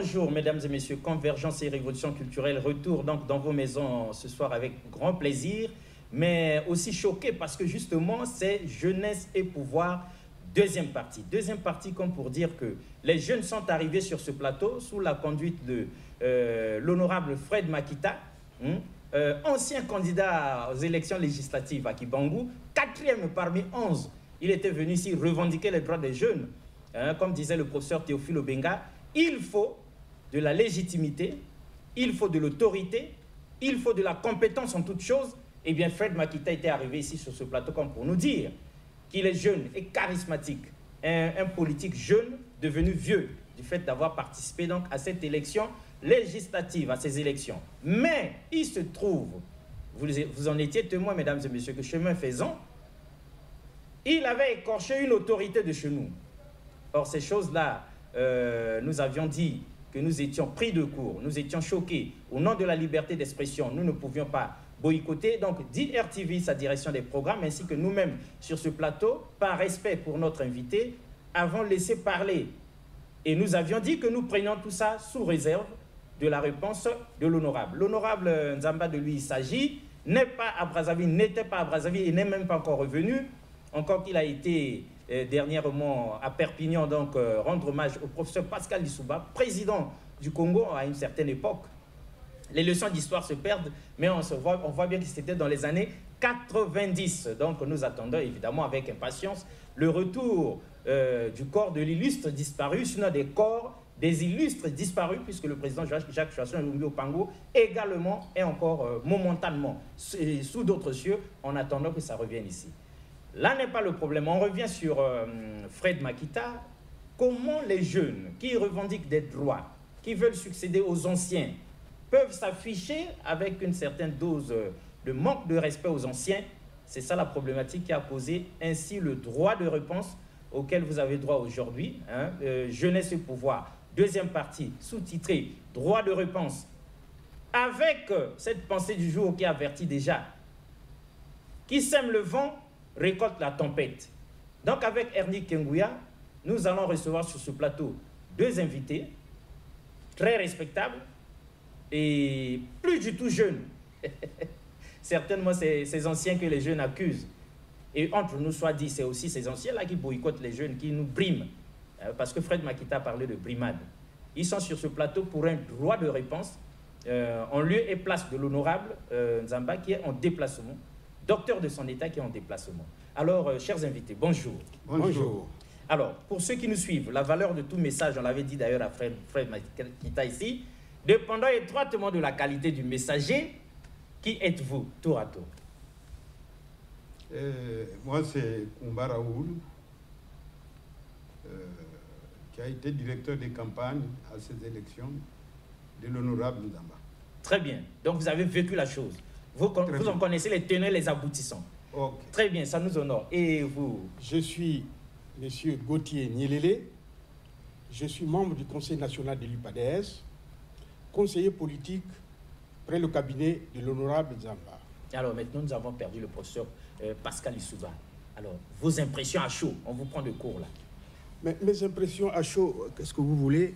Bonjour mesdames et messieurs, Convergence et Révolution culturelle, retour donc dans vos maisons ce soir avec grand plaisir, mais aussi choqué parce que justement c'est jeunesse et pouvoir, deuxième partie. Deuxième partie comme pour dire que les jeunes sont arrivés sur ce plateau sous la conduite de l'honorable Fred Makita, ancien candidat aux élections législatives à Kibangu, 4e parmi 11. Il était venu ici revendiquer les droits des jeunes. Comme disait le professeur Théophile Obenga, il faut de la légitimité, il faut de l'autorité, il faut de la compétence en toutes choses. Eh bien, Fred Makita était arrivé ici sur ce plateau comme pour nous dire qu'il est jeune et charismatique, un politique jeune devenu vieux du fait d'avoir participé donc à cette élection législative, à ces élections. Mais il se trouve, vous en étiez témoin, mesdames et messieurs, que chemin faisant, il avait écorché une autorité de chez nous. Or, ces choses-là, nous avions dit que nous étions pris de court, nous étions choqués. Au nom de la liberté d'expression, nous ne pouvions pas boycotter. Donc, DRTV, sa direction des programmes, ainsi que nous-mêmes sur ce plateau, par respect pour notre invité, avons laissé parler. Et nous avions dit que nous prenions tout ça sous réserve de la réponse de l'honorable. L'honorable Nzamba, de lui il s'agit, n'était pas à Brazzaville et n'est même pas encore revenu, encore qu'il a été dernièrement à Perpignan, donc rendre hommage au professeur Pascal Lissouba, président du Congo à une certaine époque. Les leçons d'histoire se perdent, mais on voit bien que c'était dans les années 90. Donc nous attendons évidemment avec impatience le retour du corps de l'illustre disparu, sinon des corps des illustres disparus, puisque le président Jacques Chasson Lumbi Opango également est encore momentanément sous d'autres cieux, en attendant que ça revienne ici. Là n'est pas le problème. On revient sur Fred Makita. Comment les jeunes qui revendiquent des droits, qui veulent succéder aux anciens, peuvent s'afficher avec une certaine dose de manque de respect aux anciens? C'est ça la problématique qui a posé ainsi le droit de réponse auquel vous avez droit aujourd'hui. Jeunesse et pouvoir, deuxième partie, sous-titrée « Droit de réponse ». Avec cette pensée du jour qui avertit déjà, qui sème le vent, récolte la tempête. Donc avec Ernie Kengouya, nous allons recevoir sur ce plateau deux invités très respectables et plus du tout jeunes. Certainement ces anciens que les jeunes accusent. Et entre nous soit dit, c'est aussi ces anciens-là qui boycottent les jeunes, qui nous briment. Parce que Fred Makita a parlé de brimade. Ils sont sur ce plateau pour un droit de réponse en lieu et place de l'honorable Nzamba qui est en déplacement. Docteur de son état qui est en déplacement. Alors, chers invités, bonjour. Bonjour. Alors, pour ceux qui nous suivent, la valeur de tout message, on l'avait dit d'ailleurs à Fred Makita ici, dépendant étroitement de la qualité du messager, qui êtes-vous, tour à tour? Moi, c'est Koumba Raoul, qui a été directeur des campagnes à ces élections de l'honorable Nzamba. Très bien. Donc, vous avez vécu la chose. Vous en connaissez les tenants et les aboutissants. Okay. Très bien, ça nous honore. Et vous? Je suis M. Gauthier Nielele. Je suis membre du Conseil national de l'UPADS, conseiller politique près le cabinet de l'honorable Nzamba. Alors maintenant, nous avons perdu le professeur Pascal Lissouba. Alors, vos impressions à chaud, on vous prend de cours là. Mais mes impressions à chaud, qu'est-ce que vous voulez?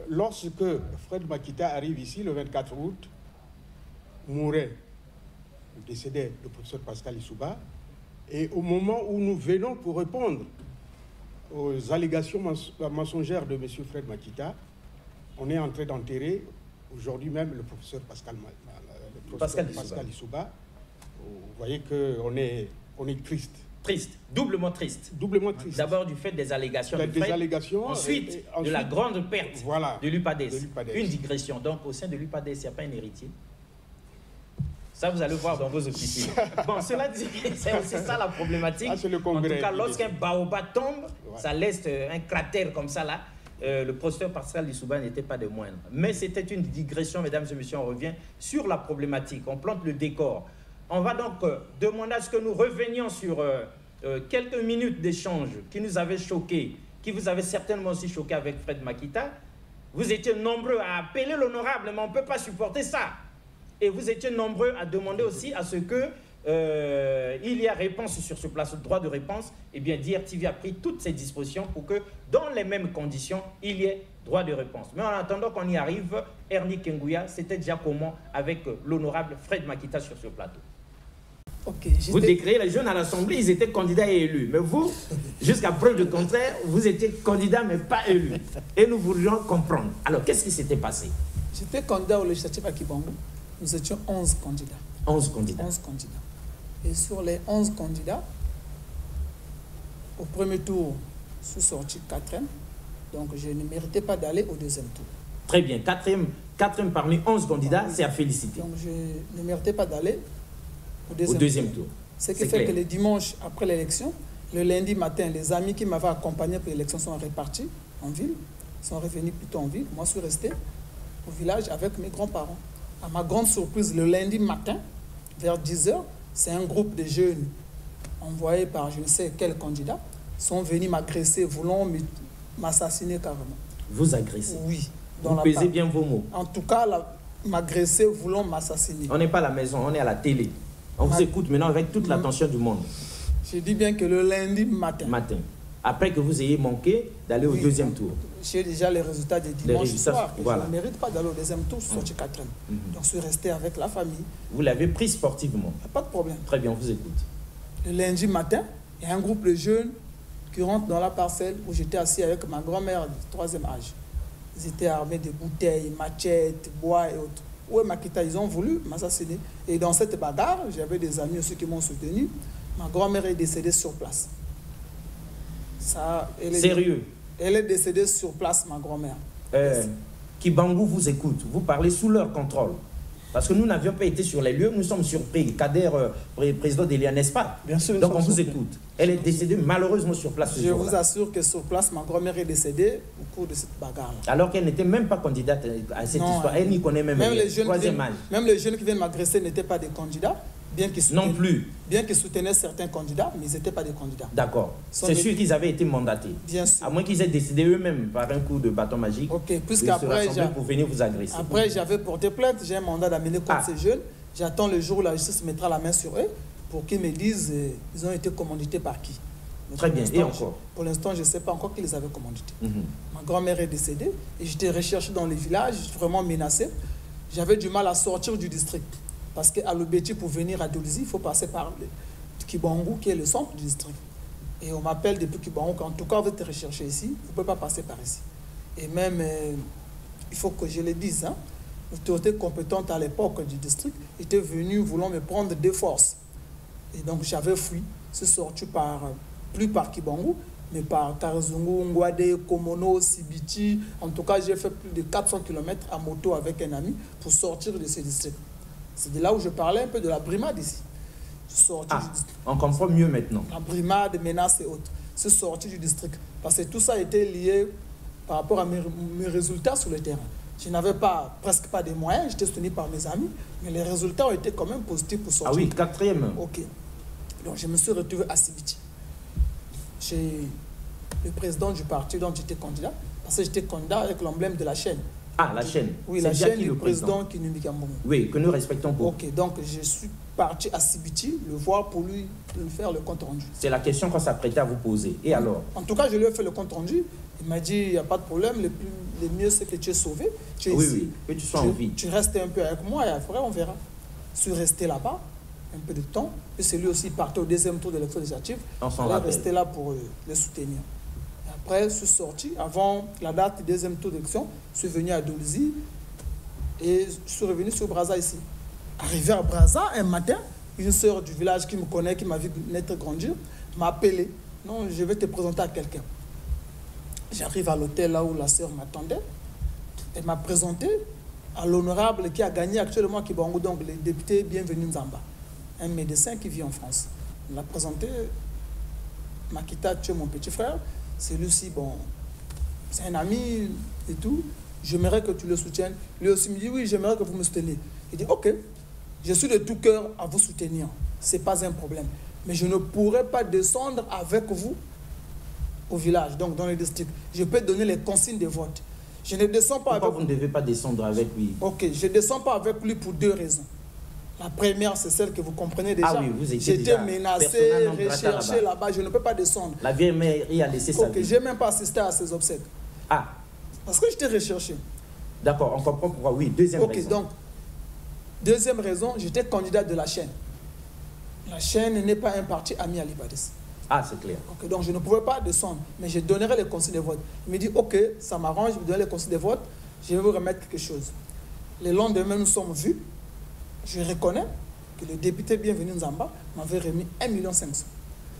Lorsque Fred Makita arrive ici le 24 août, mourait, décédé le professeur Pascal Lissouba, et au moment où nous venons pour répondre aux allégations mensongères de M. Fred Makita, on est en train d'enterrer aujourd'hui même le professeur Pascal Lissouba. Vous voyez qu'on est triste. Triste, doublement triste. Doublement triste. D'abord du fait des allégations de Fred, ensuite de la grande perte de l'UPADS. Une digression. Donc au sein de l'UPADS, il n'y a pas un héritier. Ça, vous allez voir dans vos officines. Bon, cela dit, c'est aussi ça la problématique. Ah, le congrès, en tout cas, lorsqu'un baobab tombe, ça laisse un cratère comme ça là. Le professeur Pascal Lissouba n'était pas de moindre. Mais c'était une digression, mesdames et messieurs, on revient sur la problématique. On plante le décor. On va donc demander à ce que nous revenions sur quelques minutes d'échange qui nous avaient choqués, qui vous avaient certainement aussi choqué avec Fred Makita. Vous étiez nombreux à appeler l'honorable, mais on ne peut pas supporter ça. Et vous étiez nombreux à demander aussi à ce que il y a réponse sur ce plateau, droit de réponse, eh bien DRTV a pris toutes ces dispositions pour que dans les mêmes conditions, il y ait droit de réponse. Mais en attendant qu'on y arrive, Ernie Kengouya, c'était déjà comment avec l'honorable Fred Makita sur ce plateau? Vous décrivez les jeunes à l'Assemblée, ils étaient candidats et élus. Mais vous, jusqu'à preuve du contraire, vous étiez candidat mais pas élu. Et nous voulions comprendre. Alors, qu'est-ce qui s'était passé? J'étais candidat au législatif à Kibangu. Nous étions 11 candidats. 11 candidats. 11 candidats. Et sur les 11 candidats, au premier tour, je suis sorti 4e. Donc, je ne méritais pas d'aller au deuxième tour. Très bien. 4e parmi 11 candidats, c'est à féliciter. Donc, je ne méritais pas d'aller au deuxième tour. Ce qui fait que le dimanche, après l'élection, le lundi matin, les amis qui m'avaient accompagné pour l'élection sont repartis en ville, sont revenus plutôt en ville. Moi, je suis resté au village avec mes grands-parents. À ma grande surprise, le lundi matin, vers 10 h, c'est un groupe de jeunes envoyés par je ne sais quel candidat sont venus m'agresser, voulant m'assassiner carrément. Vous agresser? Oui. Vous pesez bien vos mots. En tout cas, m'agresser, voulant m'assassiner. On n'est pas à la maison, on est à la télé. On vous écoute maintenant avec toute l'attention du monde. Je dis bien que le lundi matin. Après que vous ayez manqué d'aller au deuxième tour. J'ai déjà les résultats des dimanches soir. Voilà. Je ne mérite pas d'aller au deuxième tour, je suis sorti 4e. Donc je suis resté avec la famille. Vous l'avez pris sportivement? Pas de problème. Très bien, on vous écoute. Le lundi matin, il y a un groupe de jeunes qui rentrent dans la parcelle où j'étais assis avec ma grand-mère du 3e âge. Ils étaient armés de bouteilles, machettes, bois et autres. Ouais, Makita, ils ont voulu m'assassiner. Et dans cette bagarre, j'avais des amis aussi qui m'ont soutenu. Ma grand-mère est décédée sur place. Sérieux? Elle est décédée sur place, ma grand-mère. Kibangu vous écoute. Vous parlez sous leur contrôle. Parce que nous n'avions pas été sur les lieux, nous sommes surpris. Kader, président d'Elia, n'est-ce pas? Bien sûr. Donc on vous écoute. Elle est décédée malheureusement sur place. Je vous assure que sur place, ma grand-mère est décédée au cours de cette bagarre. Alors qu'elle n'était même pas candidate à cette histoire. Elle n'y connaît même rien. Même les jeunes qui viennent m'agresser n'étaient pas des candidats. Bien qu'ils soutenaient certains candidats, mais ils n'étaient pas des candidats. D'accord. C'est sûr qu'ils avaient été mandatés. Bien sûr. À moins qu'ils aient décidé eux-mêmes par un coup de bâton magique. Ok, puisqu'après, pour venir vous agresser. Après, j'avais porté plainte, j'ai un mandat d'amener contre ces jeunes. J'attends le jour où la justice mettra la main sur eux pour qu'ils me disent ils ont été commandités par qui. Très bien, et encore? Pour l'instant, je ne sais pas encore qui les avait commandités. Ma grand-mère est décédée et j'étais recherché dans les villages, vraiment menacé. J'avais du mal à sortir du district. Parce qu'à Lobeti, pour venir à Dolisie, il faut passer par Kibangu, qui est le centre du district. Et on m'appelle depuis Kibangu qu'en tout cas, vous êtes recherché ici, vous ne pouvez pas passer par ici. Et même, il faut que je le dise, hein, l'autorité compétente à l'époque du district était venue voulant me prendre de force. Et donc, j'avais fui. C'est sorti plus par Kibangu, mais par Karzungu, Ngwade, Komono, Sibiti. En tout cas, j'ai fait plus de 400 km à moto avec un ami pour sortir de ce district. C'est de là où je parlais un peu de la brimade ici. On comprend mieux maintenant. La brimade, menaces et autres. C'est sorti du district. Parce que tout ça était lié par rapport à mes résultats sur le terrain. Je n'avais presque pas de moyens, j'étais soutenu par mes amis, mais les résultats ont été quand même positifs pour sortir. Ah oui, 4e. Ok. Donc je me suis retrouvé à Sibiti. Chez le président du parti dont j'étais candidat, parce que j'étais candidat avec l'emblème de la chaîne. Ah, la chaîne. Oui, la chaîne du président Kinumbi Kambongo. Oui, que nous respectons beaucoup. Ok, donc je suis parti à Sibiti, le voir pour lui faire le compte rendu. C'est la question qu'on s'apprêtait à vous poser. Et alors? En tout cas, je lui ai fait le compte rendu. Il m'a dit, il n'y a pas de problème, le mieux c'est que tu es sauvé. Tu es ici. Que tu sois en vie. Tu restes un peu avec moi et après on verra. Je suis resté là-bas un peu de temps. Et c'est lui aussi parti au deuxième tour de l'élection législative. On s'en rappelle. rappelle. Resté là pour les soutenir. Après, je suis sorti. Avant la date du deuxième tour d'élection, je suis venu à Dolisie et je suis revenu sur Brazza ici. Arrivé à Brazza, un matin, une sœur du village qui me connaît, qui m'a vu naître grandir, m'a appelé. Non, je vais te présenter à quelqu'un. J'arrive à l'hôtel là où la sœur m'attendait. Elle m'a présenté à l'honorable qui a gagné actuellement à Kibangu, donc le député Bienvenu Nzamba, un médecin qui vit en France. Il m'a présenté Makita, tu es mon petit frère. C'est lui-ci, bon, c'est un ami et tout. J'aimerais que tu le soutiennes. Lui aussi me dit, oui, j'aimerais que vous me souteniez. Il dit, ok, je suis de tout cœur à vous soutenir. Ce n'est pas un problème. Mais je ne pourrai pas descendre avec vous au village, donc dans le district. Je peux donner les consignes de vote. Je ne descends pas Pourquoi vous ne devez pas descendre avec lui? Ok, je ne descends pas avec lui pour deux raisons. La première, c'est celle que vous comprenez déjà. Ah oui, vous étiez J'étais déjà menacé, persona non grata recherché là-bas. Je ne peux pas descendre. La vieille mairie a laissé sa Ok, vie. je n'ai même pas assisté à ces obsèques. Ah, Parce que j'étais recherché. d'accord, on comprend pourquoi. Oui, deuxième Ok, raison. donc, deuxième raison, j'étais candidat de la chaîne. La chaîne n'est pas un parti ami à l'Ibadis. Ah, c'est clair. Ok, donc je ne pouvais pas descendre, mais je donnerai les consignes de vote. Il me dit, ok, ça m'arrange, je vous donne les consignes de vote, je vais vous remettre quelque chose. Le lendemain, nous sommes vus. Je reconnais que le député bienvenu Nzamba m'avait remis 1,5 million.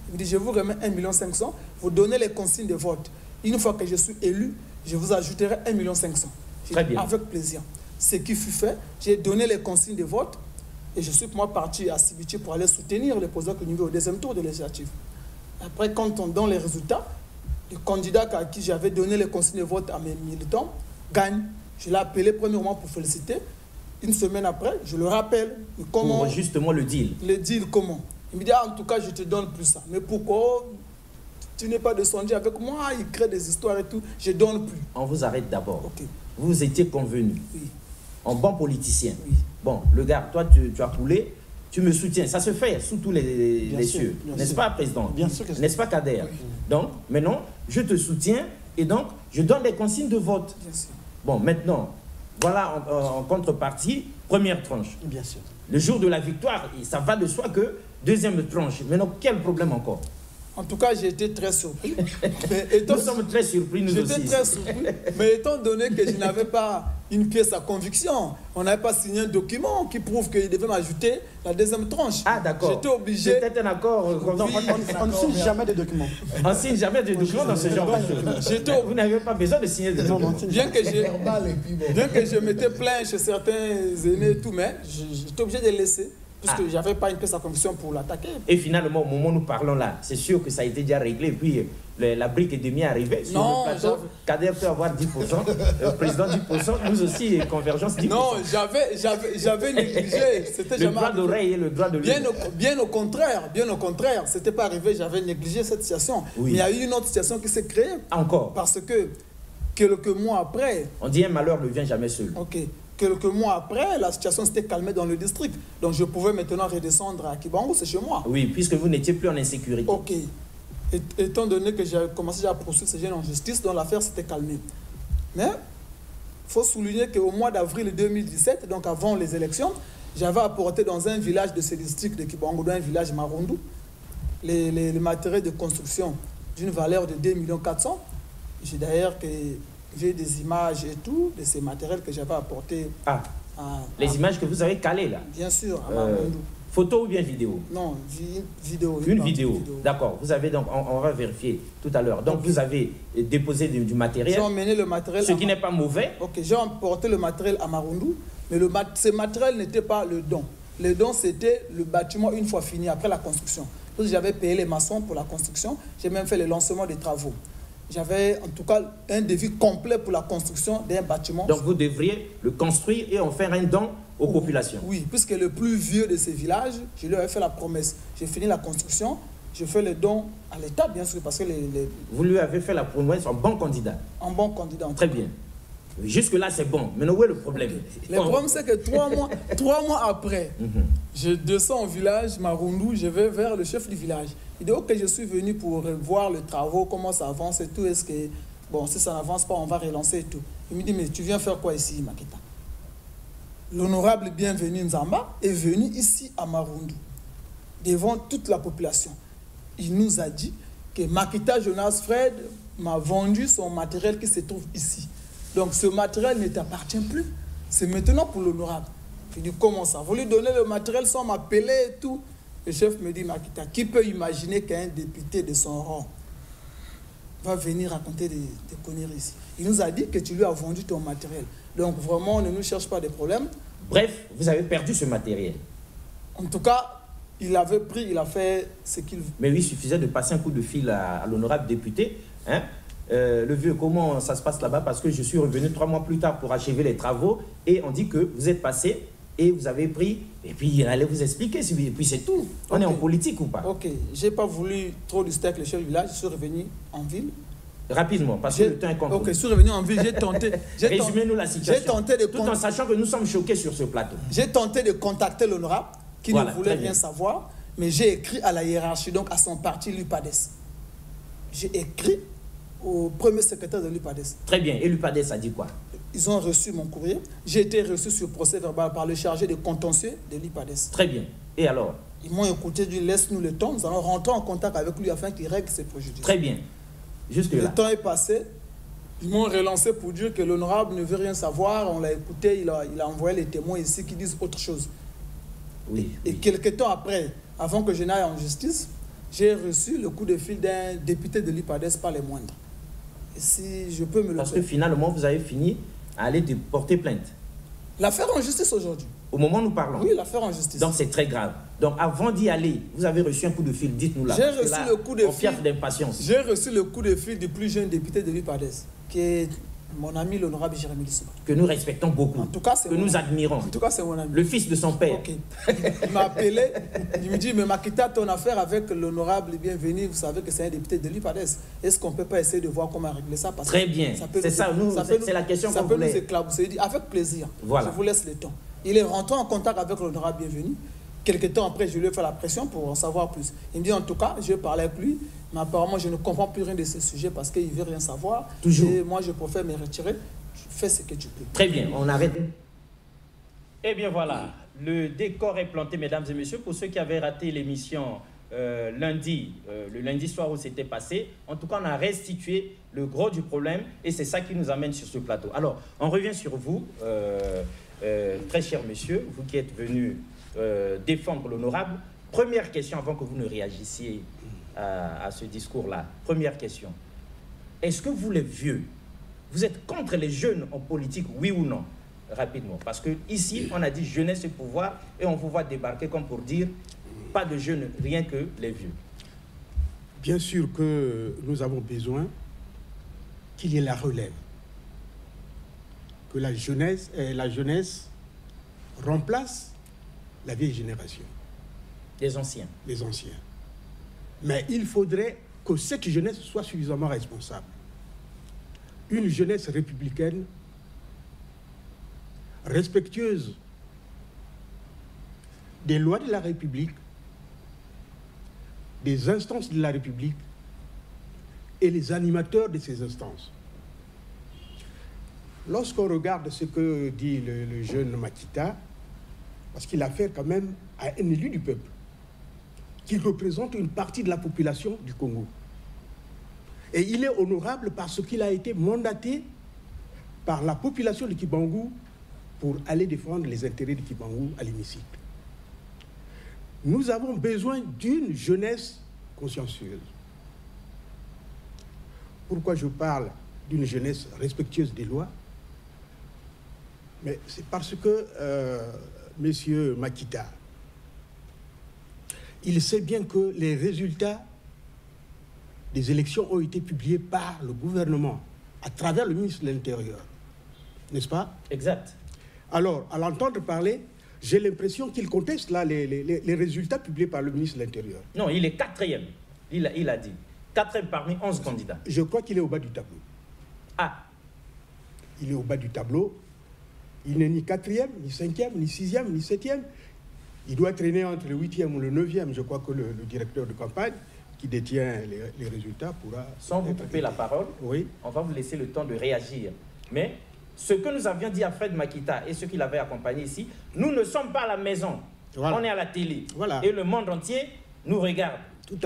Il me dit, je vous remets 1,5 million, vous donnez les consignes de vote. Une fois que je suis élu, je vous ajouterai 1,5 million. Très bien. Avec plaisir. Ce qui fut fait, j'ai donné les consignes de vote et je suis moi parti à Sibiti pour aller soutenir le président Kougnouvé au deuxième tour de législative. Après, quand on donne les résultats, le candidat à qui j'avais donné les consignes de vote à mes militants gagne. Je l'ai appelé premièrement pour féliciter. Une semaine après, je le rappelle. Comment, Pour justement le deal. le deal, comment? Il me dit, ah, en tout cas, je te donne plus ça. Mais pourquoi tu n'es pas descendu avec moi? Il crée des histoires et tout. Je donne plus. On vous arrête d'abord. Ok. Vous étiez convenu. Oui. En bon politicien. Oui. Bon, le gars, toi, tu as coulé, tu me soutiens. Ça se fait sous tous les cieux. N'est-ce pas, Président? Bien sûr que N'est-ce pas, Kader? Donc, maintenant, je te soutiens et donc, je donne les consignes de vote. Bien sûr. Bon, maintenant, voilà en contrepartie, première tranche. Bien sûr. Le jour de la victoire, et ça va de soi que deuxième tranche. Maintenant, quel problème encore? En tout cas, j'ai été très surpris. Mais étant- Nous sommes très surpris, nous J'étais aussi. très surpris. Mais étant donné que je n'avais pas une pièce à conviction, on n'avait pas signé un document qui prouve qu'il devait m'ajouter la deuxième tranche. Ah, d'accord. J'étais obligé. C'était un accord. Non, on ne signe jamais de documents. On ne signe jamais de documents dans ce genre de choses. J'étais Vous n'avez pas besoin de signer de Non, documents. non, signe Bien jamais. que bien que je m'étais plaint chez certains aînés et tout, mais j'étais obligé de laisser, puisque je n'avais pas une pièce à conviction pour l'attaquer. Et finalement, au moment où nous parlons là, c'est sûr que ça a été déjà réglé. Et puis, la brique est demi arrivée. Sur Non, le plateau, Kader peut avoir 10%, le président 10%, nous aussi, Convergence 10%. Non, j'avais négligé. C'était Le jamais droit arrivé. d'oreille et le droit de l'œil. Bien au contraire, c'était pas arrivé, j'avais négligé cette situation. Oui. Mais il y a eu une autre situation qui s'est créée Encore. parce que quelques mois après, On dit un malheur ne vient jamais seul. quelques mois après, la situation s'était calmée dans le district. Donc je pouvais maintenant redescendre à Kibango, c'est chez moi. Oui, puisque vous n'étiez plus en insécurité. Ok. Étant donné que j'ai commencé à poursuivre ces jeunes en justice, donc l'affaire s'était calmée. Mais il faut souligner qu'au mois d'avril 2017, donc avant les élections, j'avais apporté dans un village de ce district de Kibango, dans un village Marundu, les matériels de construction d'une valeur de 2,4 millions. J'ai d'ailleurs j'ai des images et tout de ces matériels que j'avais apportés. Ah, les images que vous avez calées là. Bien sûr, à Marundu. Photo ou bien vidéo? Non, vidéo. Une vidéo. D'accord. Vous avez donc, on va vérifier tout à l'heure. Donc vous avez déposé du matériel. J'ai emmené le matériel. Ce qui n'est pas mauvais. Ok, j'ai emporté le matériel à Marundu, mais ce matériel n'était pas le don. Le don, c'était le bâtiment une fois fini, après la construction. Parce que j'avais payé les maçons pour la construction, j'ai même fait le lancement des travaux. J'avais en tout cas un devis complet pour la construction d'un bâtiment. Donc vous devriez le construire et en faire un don aux populations. Oui, puisque le plus vieux de ces villages, je lui avais fait la promesse. J'ai fini la construction, je fais le don à l'État, bien sûr, parce que Vous lui avez fait la promesse en bon candidat. un bon candidat. Très bien. Jusque-là, c'est bon. Mais où est le problème? Le problème, c'est que 3 mois après, je descends au village Marundu, je vais vers le chef du village. Il dit, ok, je suis venu pour voir les travaux, comment ça avance et tout. Est-ce que, bon, si ça n'avance pas, on va relancer et tout. Il me dit, mais tu viens faire quoi ici, Makita? L'honorable bienvenu Nzamba est venu ici à Marundu, devant toute la population. Il nous a dit que Makita Jonas Fred m'a vendu son matériel qui se trouve ici. Donc ce matériel ne t'appartient plus. C'est maintenant pour l'honorable. Je dis, comment ça? Vous lui donnez le matériel sans m'appeler et tout. Le chef me dit, Makita, qui peut imaginer qu'un député de son rang va venir raconter des conneries ici? Il nous a dit que tu lui as vendu ton matériel. Donc vraiment, on ne nous cherche pas de problème. Bref, vous avez perdu ce matériel. En tout cas, il avait pris, il a fait ce qu'il veut. Mais oui, il suffisait de passer un coup de fil à l'honorable député. Hein? Le vieux, comment ça se passe là-bas? Parce que je suis revenu 3 mois plus tard pour achever les travaux et on dit que vous êtes passé et vous avez pris, et puis il allait vous expliquer, et puis c'est tout. On est en politique ou pas? Ok, j'ai pas voulu trop discuter avec le chef du village, je suis revenu en ville. Rapidement, parce que le temps est compté. Ok, je suis revenu en ville, j'ai tenté... Résumez-nous la situation, tout en sachant que nous sommes choqués sur ce plateau. J'ai tenté de contacter l'honorable, qui ne voulait rien savoir, mais j'ai écrit à la hiérarchie, donc à son parti, l'UPADES. J'ai écrit au premier secrétaire de l'UPADES. Très bien, et l'UPADES a dit quoi? Ils ont reçu mon courrier. J'ai été reçu sur procès verbal par le chargé de contentieux de l'UPADES. Très bien, et alors? Ils m'ont écouté, dit laisse-nous le temps, nous allons rentrer en contact avec lui afin qu'il règle ses préjudices. Très bien. Juste là. Le temps est passé. Ils m'ont relancé pour dire que l'honorable ne veut rien savoir. On l'a écouté, il a envoyé les témoins ici qui disent autre chose. Oui. Et quelques temps après, avant que je n'aille en justice, j'ai reçu le coup de fil d'un député de l'UPADES, pas les moindres. Et si je peux me le Parce que finalement, vous avez fini à aller porter plainte. L'affaire en justice aujourd'hui. Au moment où nous parlons. Oui, l'affaire en justice. Donc c'est très grave. Donc avant d'y aller, vous avez reçu un coup de fil, dites-nous là. J'ai reçu le coup de fil. D'impatience. J'ai reçu le coup de fil du plus jeune député de l'UPADES, qui est mon ami l'honorable Jérémy Lissouba. Que nous respectons beaucoup. En tout cas, c'est que nous admirons. En tout cas, c'est mon ami. Le fils de son père. Okay. Il m'a appelé, il me dit, mais Makita, ton affaire avec l'honorable bienvenu, vous savez que c'est un député de l'UPADES. Est-ce qu'on ne peut pas essayer de voir comment régler ça? Parce Très bien. C'est ça, c'est la question qu'on voulait. Ça peut nous éclabousser. Il dit, avec plaisir. Voilà. Je vous laisse le temps. Il est rentré en contact avec l'honorable bienvenu. Quelque temps après, je lui ai fait la pression pour en savoir plus. Il me dit, en tout cas, je vais parler avec lui, mais apparemment, je ne comprends plus rien de ce sujet parce qu'il ne veut rien savoir. Toujours. Et moi, je préfère me retirer. Fais ce que tu peux. Très bien, on arrête. Eh bien voilà, le décor est planté, mesdames et messieurs. Pour ceux qui avaient raté l'émission le lundi soir où c'était passé, en tout cas, on a restitué le gros du problème et c'est ça qui nous amène sur ce plateau. Alors, on revient sur vous, très cher monsieur, vous qui êtes venu défendre l'honorable. Première question avant que vous ne réagissiez à ce discours-là. Première question. Est-ce que vous, les vieux, vous êtes contre les jeunes en politique, oui ou non? Rapidement. Parce que ici, on a dit jeunesse et pouvoir et on vous voit débarquer comme pour dire pas de jeunes, rien que les vieux. Bien sûr que nous avons besoin qu'il y ait la relève. Que la jeunesse remplace la vieille génération. Les anciens. Les anciens. Mais il faudrait que cette jeunesse soit suffisamment responsable. Une jeunesse républicaine, respectueuse des lois de la République, des instances de la République et les animateurs de ces instances. Lorsqu'on regarde ce que dit le jeune Makita, parce qu'il a affaire quand même à un élu du peuple, qui représente une partie de la population du Congo. Et il est honorable parce qu'il a été mandaté par la population de Kibangu pour aller défendre les intérêts de Kibangu à l'hémicycle. Nous avons besoin d'une jeunesse consciencieuse. Pourquoi je parle d'une jeunesse respectueuse des lois? Mais c'est parce que Monsieur Makita, il sait bien que les résultats des élections ont été publiés par le gouvernement à travers le ministre de l'Intérieur. N'est-ce pas? Exact. Alors, à l'entendre parler, j'ai l'impression qu'il conteste là les résultats publiés par le ministre de l'Intérieur. Non, il est quatrième. Il a dit. Quatrième parmi 11 candidats. Je crois qu'il est au bas du tableau. Ah. Il est au bas du tableau. Il n'est ni quatrième, ni cinquième, ni sixième, ni septième. Il doit traîner entre le 8e ou le 9e. Je crois que le directeur de campagne qui détient les résultats pourra... Sans vous couper la parole, oui. On va vous laisser le temps de réagir. Mais ce que nous avions dit à Fred Makita et ceux qui l'avaient accompagné ici, nous ne sommes pas à la maison. Voilà. On est à la télé. Voilà. Et le monde entier nous regarde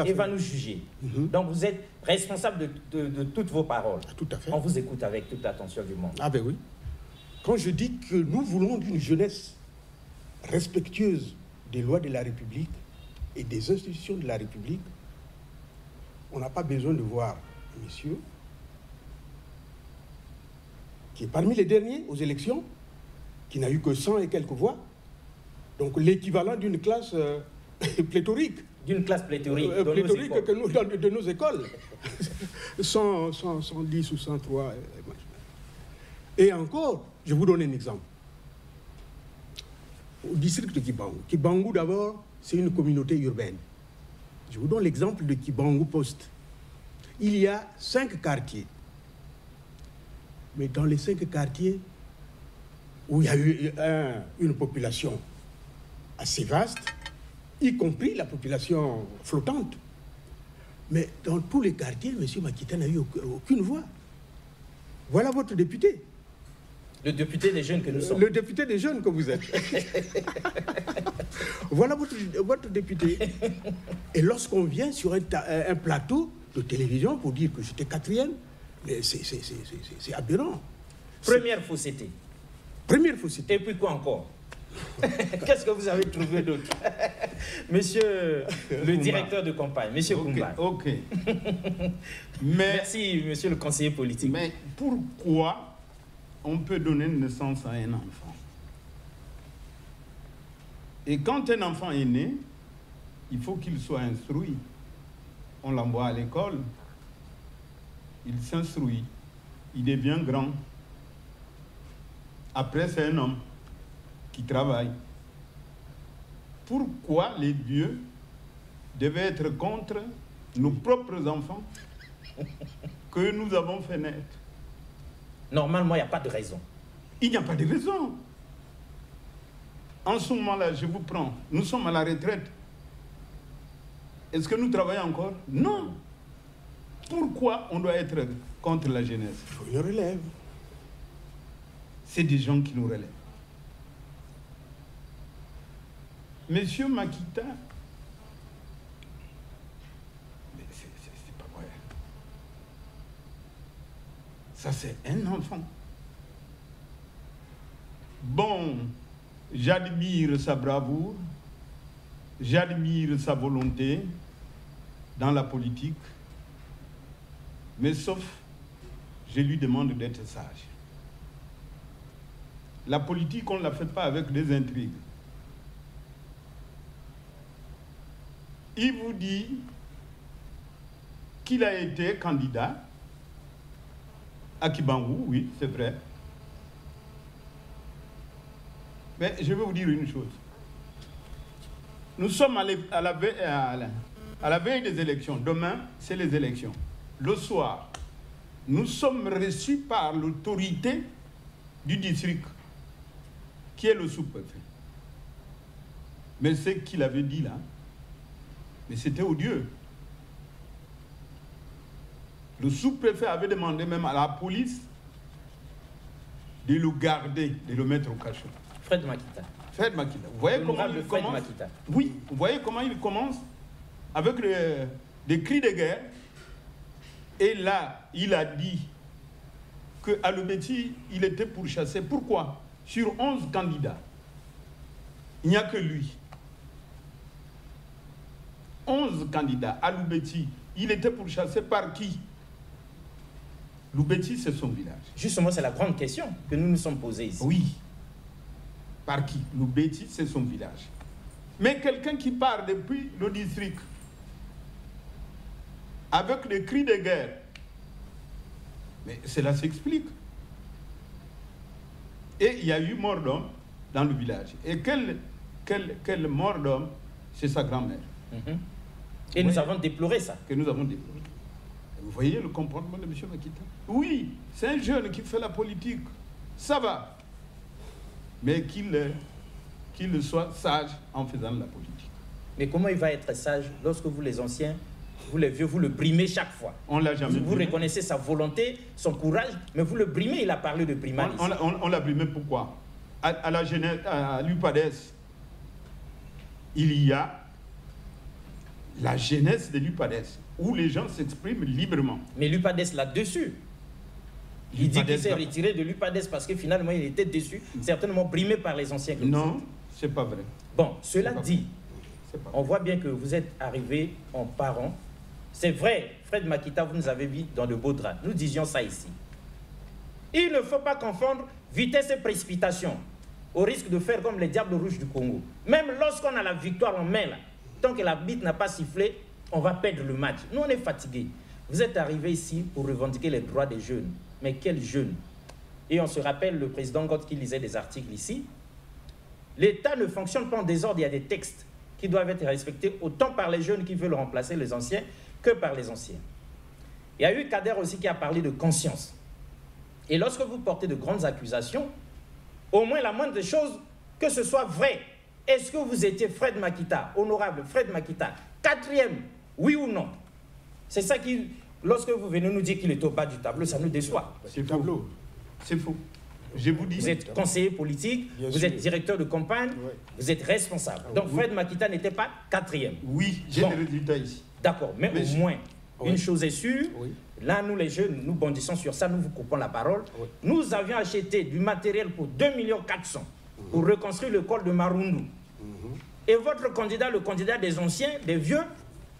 et va nous juger. Donc vous êtes responsable de toutes vos paroles. Tout à fait. On vous écoute avec toute l'attention du monde. Ah ben oui. Quand je dis que nous voulons une jeunesse respectueuse des lois de la République et des institutions de la République, on n'a pas besoin de voir un monsieur qui est parmi les derniers aux élections, qui n'a eu que 100 et quelques voix, donc l'équivalent d'une classe pléthorique. D'une classe pléthorique, que nous, de nos écoles. 110 ou 103. Et encore, je vous donne un exemple. Au district de Kibangu. Kibangu, d'abord, c'est une communauté urbaine. Je vous donne l'exemple de Kibangu Post. il y a 5 quartiers. Mais dans les 5 quartiers, où il y a eu une population assez vaste, y compris la population flottante. Mais dans tous les quartiers, M. Makita n'a eu aucune voix. Voilà votre député. Le député des jeunes que nous sommes. Le député des jeunes que vous êtes. Voilà votre député. Et lorsqu'on vient sur un plateau de télévision pour dire que j'étais 4e, c'est aberrant. Première fausseté. Première fausseté. Et puis quoi encore? Qu'est-ce que vous avez trouvé d'autre? Monsieur le directeur de campagne, monsieur Koumba. Ok. Mais, merci, monsieur le conseiller politique. Mais pourquoi on peut donner naissance à un enfant? Et quand un enfant est né, il faut qu'il soit instruit. On l'envoie à l'école, il s'instruit, il devient grand. Après, c'est un homme qui travaille. Pourquoi les dieux devaient être contre nos propres enfants que nous avons fait naître? Normalement, il n'y a pas de raison. Il n'y a pas de raison. En ce moment-là, je vous prends, nous sommes à la retraite. Est-ce que nous travaillons encore? Non. Pourquoi on doit être contre la jeunesse? Il faut une relève. C'est des gens qui nous relèvent. Monsieur Makita, mais c'est pas vrai. Ça, c'est un enfant. Bon, j'admire sa bravoure, j'admire sa volonté dans la politique, mais sauf, je lui demande d'être sage. La politique, on ne la fait pas avec des intrigues. Il vous dit qu'il a été candidat à Kibangu, oui, c'est vrai. Mais je vais vous dire une chose. Nous sommes à la veille des élections. Demain, c'est les élections. Le soir, nous sommes reçus par l'autorité du district, qui est le sous-préfet. Mais ce qu'il avait dit là, mais c'était odieux. Le sous-préfet avait demandé même à la police de le garder, de le mettre au cachot. Fred Makita. Fred Makita. Vous voyez comment il commence? Makita. Oui, vous voyez comment il commence avec des cris de guerre. Et là, il a dit qu'à Lubeti, il était pourchassé. Pourquoi? Sur 11 candidats, il n'y a que lui. 11 candidats à Lubeti, il était pourchassé par qui? Lubeti, c'est son village. Justement, c'est la grande question que nous nous sommes posés ici. Oui. Par qui? Lubeti, c'est son village. Mais quelqu'un qui part depuis le district avec des cris de guerre, mais cela s'explique. Et il y a eu mort d'homme dans le village. Et quel mort d'homme? C'est sa grand-mère. Et nous avons déploré ça. Que nous avons déploré. Vous voyez le comportement de M. Makita? Oui, c'est un jeune qui fait la politique. Ça va. Mais qu'il soit sage en faisant de la politique. Mais comment il va être sage lorsque vous, les anciens, vous les vieux, vous le brimez chaque fois? On l'a jamais Vous reconnaissez sa volonté, son courage, mais vous le brimez. Il a parlé de brimage. On l'a brimé pourquoi? À la jeunesse, à l'UPADES, il y a la jeunesse de l'UPADES, où les gens s'expriment librement. Mais l'UPADES là-dessus. Il dit qu'il s'est retiré de l'UPADES parce que finalement il était déçu, certainement brimé par les anciens. Non, c'est pas vrai. Bon, cela dit, on voit bien que vous êtes arrivé en parent. C'est vrai, Fred Makita, vous nous avez mis dans de beaux draps. Nous disions ça ici. Il ne faut pas confondre vitesse et précipitation, au risque de faire comme les Diables Rouges du Congo. Même lorsqu'on a la victoire en main, là, tant que l'arbitre n'a pas sifflé, on va perdre le match. Nous, on est fatigués. Vous êtes arrivés ici pour revendiquer les droits des jeunes. Mais quels jeunes? Et on se rappelle le président Gott qui lisait des articles ici. L'État ne fonctionne pas en désordre, il y a des textes qui doivent être respectés autant par les jeunes qui veulent remplacer les anciens que par les anciens. Il y a eu Kader aussi qui a parlé de conscience. Et lorsque vous portez de grandes accusations, au moins la moindre des choses, que ce soit vrai. Est-ce que vous étiez Fred Makita, honorable Fred Makita, 4e, oui ou non? C'est ça qui, lorsque vous venez nous dire qu'il est au bas du tableau, ça nous déçoit. C'est faux. C'est faux. Je vous dis. Vous êtes conseiller politique, vous êtes directeur de campagne, vous êtes responsable. Donc Fred Makita n'était pas 4e. Oui, j'ai des résultats ici. D'accord, mais au moins, une chose est sûre, là, nous les jeunes, nous bondissons sur ça, nous vous coupons la parole. Nous avions acheté du matériel pour 2,4 millions pour reconstruire l'école de Marundu. Et votre candidat, le candidat des anciens, des vieux,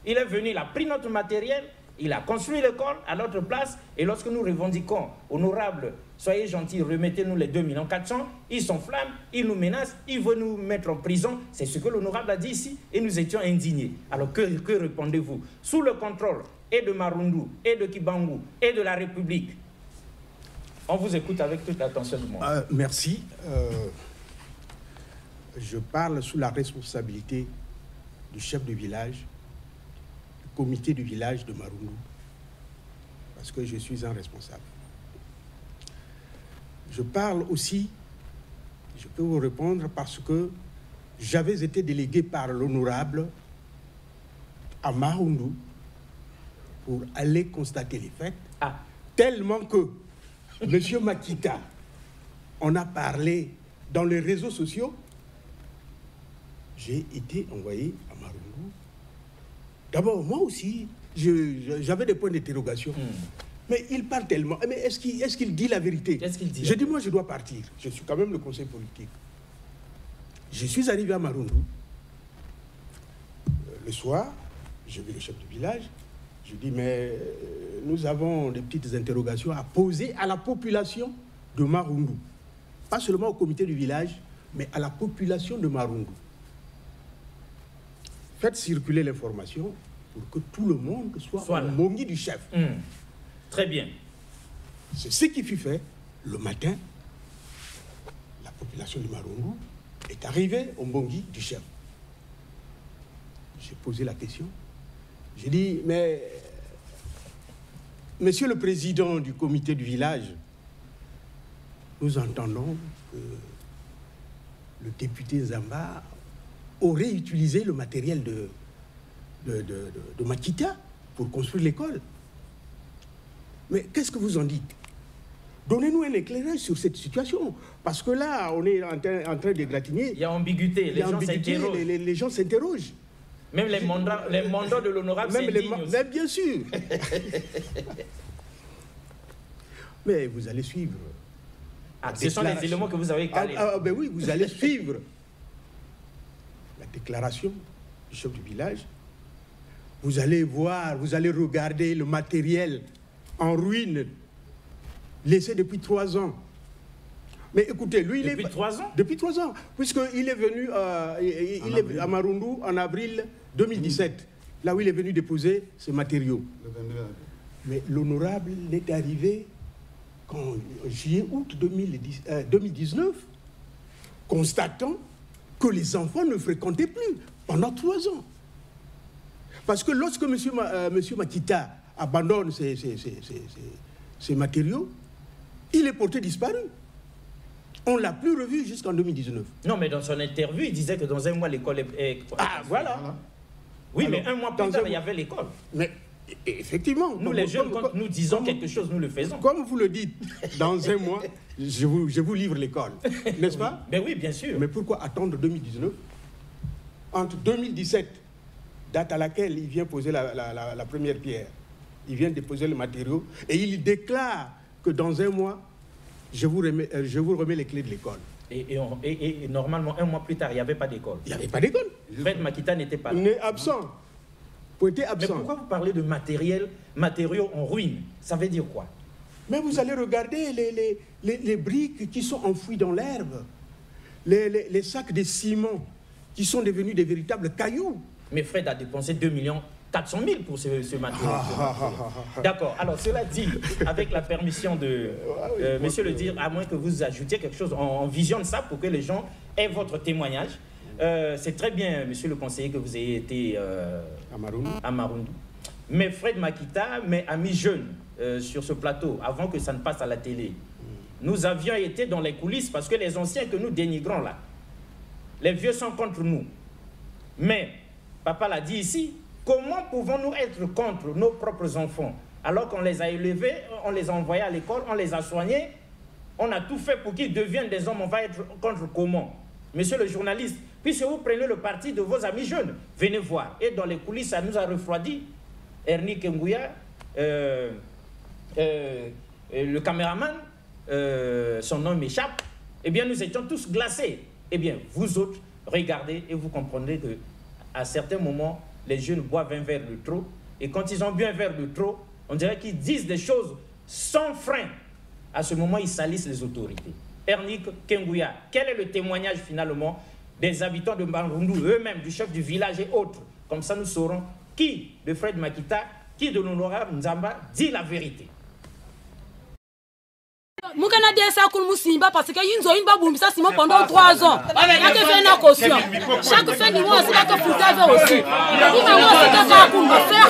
il est venu, il a pris notre matériel, il a construit l'école à notre place, et lorsque nous revendiquons, honorable, soyez gentils, remettez-nous les 2,4 millions, ils s'enflamment, ils nous menacent, ils veulent nous mettre en prison. C'est ce que l'honorable a dit ici, et nous étions indignés. Alors que répondez-vous? Sous le contrôle et de Marundu, et de Kibangu, et de la République, on vous écoute avec toute l'attention du monde. Merci. Je parle sous la responsabilité du chef de village, du comité du village de Marundu, parce que je suis un responsable. Je parle aussi, je peux vous répondre, parce que j'avais été délégué par l'honorable à Marundu pour aller constater les faits, tellement que M. Makita, on a parlé dans les réseaux sociaux. J'ai été envoyé à Marundu. D'abord, moi aussi, j'avais des points d'interrogation. Mais il parle tellement. Mais est-ce qu'il dit la vérité? Qu'est-ce qu'il dit? Je dis, moi, je dois partir. Je suis quand même le conseil politique. Je suis arrivé à Marundu. Le soir, j'ai vu le chef du village. Je dis, mais nous avons des petites interrogations à poser à la population de Marundu. Pas seulement au comité du village, mais à la population de Marundu. Faites circuler l'information pour que tout le monde soit au Mbongi du chef. Très bien. C'est ce qui fut fait le matin. La population de Marundu est arrivée au Mbongi du chef. J'ai posé la question. J'ai dit, mais monsieur le président du comité du village, nous entendons que le député Zamba aurait utilisé le matériel de Makita pour construire l'école. Mais qu'est-ce que vous en dites? Donnez-nous un éclairage sur cette situation. Parce que là, on est en train d'égratigner. Il y a ambiguïté, les gens s'interrogent. Même les mandats de l'honorable s'indignent aussi. Mais bien sûr. Mais vous allez suivre. Ce sont les éléments que vous avez calés. Ben oui, vous allez suivre la déclaration du chef du village. Vous allez voir, vous allez regarder le matériel en ruine laissé depuis 3 ans. Mais écoutez, lui, il est... Depuis 3 ans? Depuis 3 ans, puisqu'il est venu à Marundu en avril 2017, là où il est venu déposer ses matériaux. Mais l'honorable n'est arrivé qu'en juillet-août 2019, constatant que les enfants ne fréquentaient plus pendant 3 ans. Parce que lorsque M. Makita abandonne ses matériaux, il est porté disparu. On ne l'a plus revu jusqu'en 2019. Non, mais dans son interview, il disait que dans 1 mois, l'école est... Ah, voilà. Oui, alors, mais 1 mois plus tard, il y avait l'école. Mais effectivement... Nous, les jeunes, quand nous disons quelque chose, nous le faisons. Comme vous le dites, dans 1 mois, je vous livre l'école. N'est-ce pas? Mais oui, bien sûr. Mais pourquoi attendre 2019? Entre 2017, date à laquelle il vient poser la première pierre, il vient déposer le matériau, et il déclare que dans 1 mois, je vous remets les clés de l'école. Et normalement, 1 mois plus tard, il n'y avait pas d'école. Il n'y avait pas d'école. Fred Makita n'était pas là. Il est absent. Pointé absent. Mais pourquoi vous parlez de matériaux en ruine? Ça veut dire quoi? Mais vous allez regarder les briques qui sont enfouies dans l'herbe, les sacs de ciment qui sont devenus des véritables cailloux. Mais Fred a dépensé 2,4 millions pour ce matériau. D'accord. Alors, cela dit, avec la permission de monsieur le dire, à moins que vous ajoutiez quelque chose, on visionne ça pour que les gens aient votre témoignage. C'est très bien, monsieur le conseiller, que vous ayez été à Marundu. Mais Fred Makita, mais amis jeunes sur ce plateau, avant que ça ne passe à la télé, nous avions été dans les coulisses parce que les anciens que nous dénigrons là, les vieux sont contre nous. Mais, papa l'a dit ici, comment pouvons-nous être contre nos propres enfants alors qu'on les a élevés, on les a envoyés à l'école, on les a soignés, on a tout fait pour qu'ils deviennent des hommes, on va être contre comment? Monsieur le journaliste, puisque vous prenez le parti de vos amis jeunes, venez voir. Et dans les coulisses, ça nous a refroidi. Ernie Kengouya, le caméraman, son nom m'échappe, eh bien nous étions tous glacés. Eh bien vous autres, regardez et vous comprendrez que à certains moments, les jeunes boivent un verre de trop, et quand ils ont bu un verre de trop, on dirait qu'ils disent des choses sans frein. À ce moment, ils salissent les autorités. Ernie Kengouya, quel est le témoignage finalement des habitants de Marundu, eux-mêmes, du chef du village et autres? Comme ça, nous saurons qui de Fred Makita, qui de l'honorable Nzamba dit la vérité. Moukana dia sa koul Moussimba parce que Yinzo Inba Boumbisa Simon pendant 3 ans. Il a fait une caution. Chaque fin du mois, c'est là que Fouta avait aussi. Il m'a dit que ça koul me faire.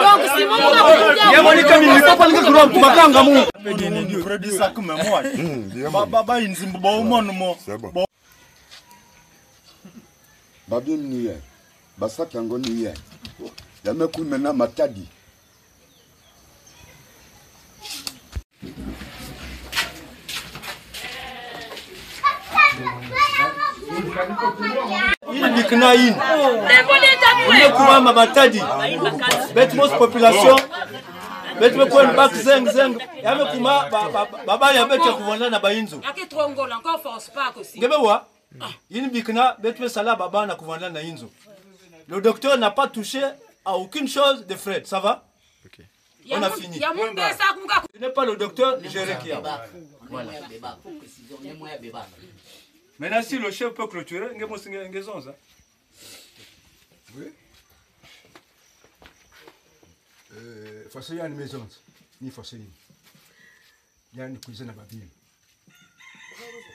Donc Simon m'a dit il y a mon économie, il faut pas le groupe pour bakanga mou. Ni Freddy ça comme moi. Baba Inzimba au monde mo. Babim ni ye. Basa kango ni ye. Yame ku mena matadi. Il bikna in. On kuma mabatadi. Betmos population. Betmo ko back zeng zeng. Yame kuma baba ya bete kuvanda na bayinzo. Yake trongola encore force pas aussi. Ngebe wa? Il bikna betme sala baba na kuvanda na inzo. Le docteur n'a pas touché à aucune chose de Fred, ça va? Ok. On a fini. Ce n'est pas le docteur, je requiers. Voilà. Maintenant, si le chef peut clôturer, il y a une raison. Oui. Il y a une maison. Il y a une cuisine à Babil.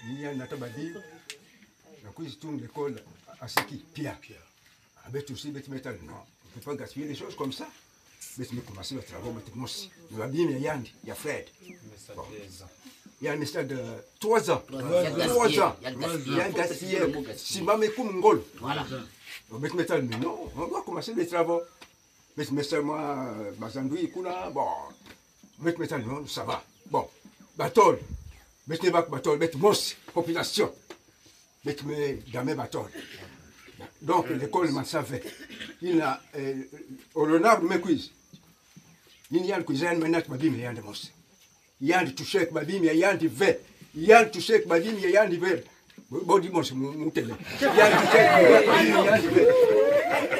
Il y a une atabadi. La cuisine de l'école à Seki, Pierre. Avec aussi, non. On ne peut pas gaspiller les choses comme ça. Mais tu commencer le travail, il y a bien, il y a Fred. Bon. Il y a un message de 3 ans. 3 ans. Il y a un gaspillé. Si ma mère comme Ngol. Voilà. Mais non, on doit commencer les travaux. Mais moi, Bazandoui, Kula, bon. Mais non, ça va. Bon. Batol. Mais tu vas batol, mais mos, population. Mais tu mets jamais batol. Donc l'école m'a savait. Il a au l'honneur de mes quiz. Il y a une cuisine maintenant qui m'a dit mais il y a des monstres. Il y a un touché avec ma vie, mais il y a un verre. Il y a un touché avec ma vie, mais il y a un verre. Bon dimanche, mon télé. Il y a un touché avec ma vie, mais il y a un verre.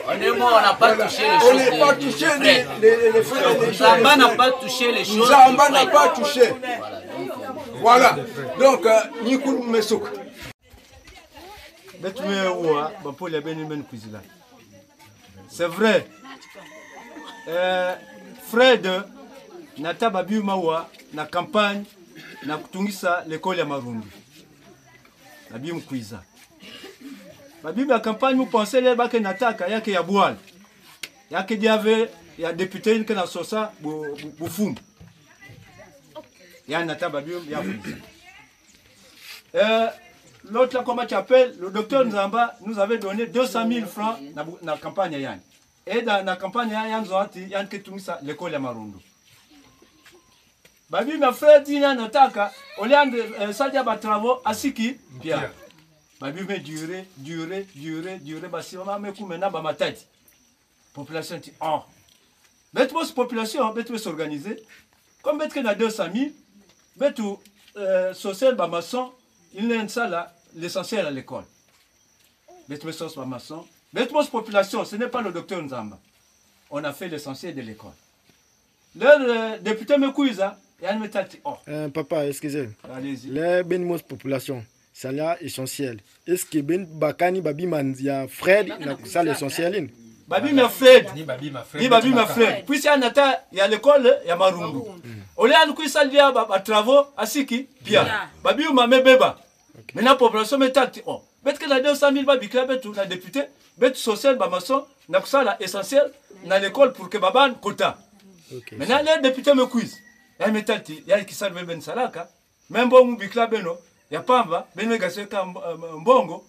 Honnêtement, on n'a pas touché les choses. On n'a pas touché les frères. Zamba n'a pas touché les choses. Zamba n'a pas touché. Voilà. Donc, Nikou Messouk. C'est vrai. Fred Nata Babi Mawa na campagne na kutungisa l'école ya Marundu. Babi mkwiza. Babi ma campagne mu penser le bake nataka yake ya bwal. Yake diave ya député nke na sosa bufum. Ya Nata Babi ya kwiza. L'autre, comment tu appelles, le docteur Nzamba nous avait donné 200 000 francs dans la campagne Yann. Et dans la campagne Yann, Yann qui tout ça l'école à Marundu. Babi m'a fait dire notaka, au lieu de ça dia travaux à Siki, Pierre. Babi m'a duré, basi maman me kumena ba ma tête. Population dit oh. Bête-moi population, bête-moi s'organiser. Comme bête que na 200 000, bête social ba maçon. Il y a ça là, l'essentiel à l'école. Bête-moi ba maçon. Bête-moi population, ce n'est pas le docteur Nzamba. On a fait l'essentiel de l'école. Le député Mekouiza, il y a une méthode. Oh. Papa, excusez. Allez-y. Les benmos population, c'est là essentiel. Est-ce que ben bakani babi manzia Fred, ça l'essentiel? Babi ma Fred. Ni babi ma Fred. Puis il y a nata, il y a l'école, il y a Marundu. Au lieu de ça, il y a travaux à Siki, Pia. Babi ou ma beba. Maintenant population méthode. Oh. Bet que la 200 000 babika bet la député, bet social bamason, n'a que ça là essentiel dans l'école pour que baban quota. Maintenant les députés me quiz. Ya metati, ya qui salve ben salaka. Même bon bikla beno, ya pamba, ben me gasse ka mbongo.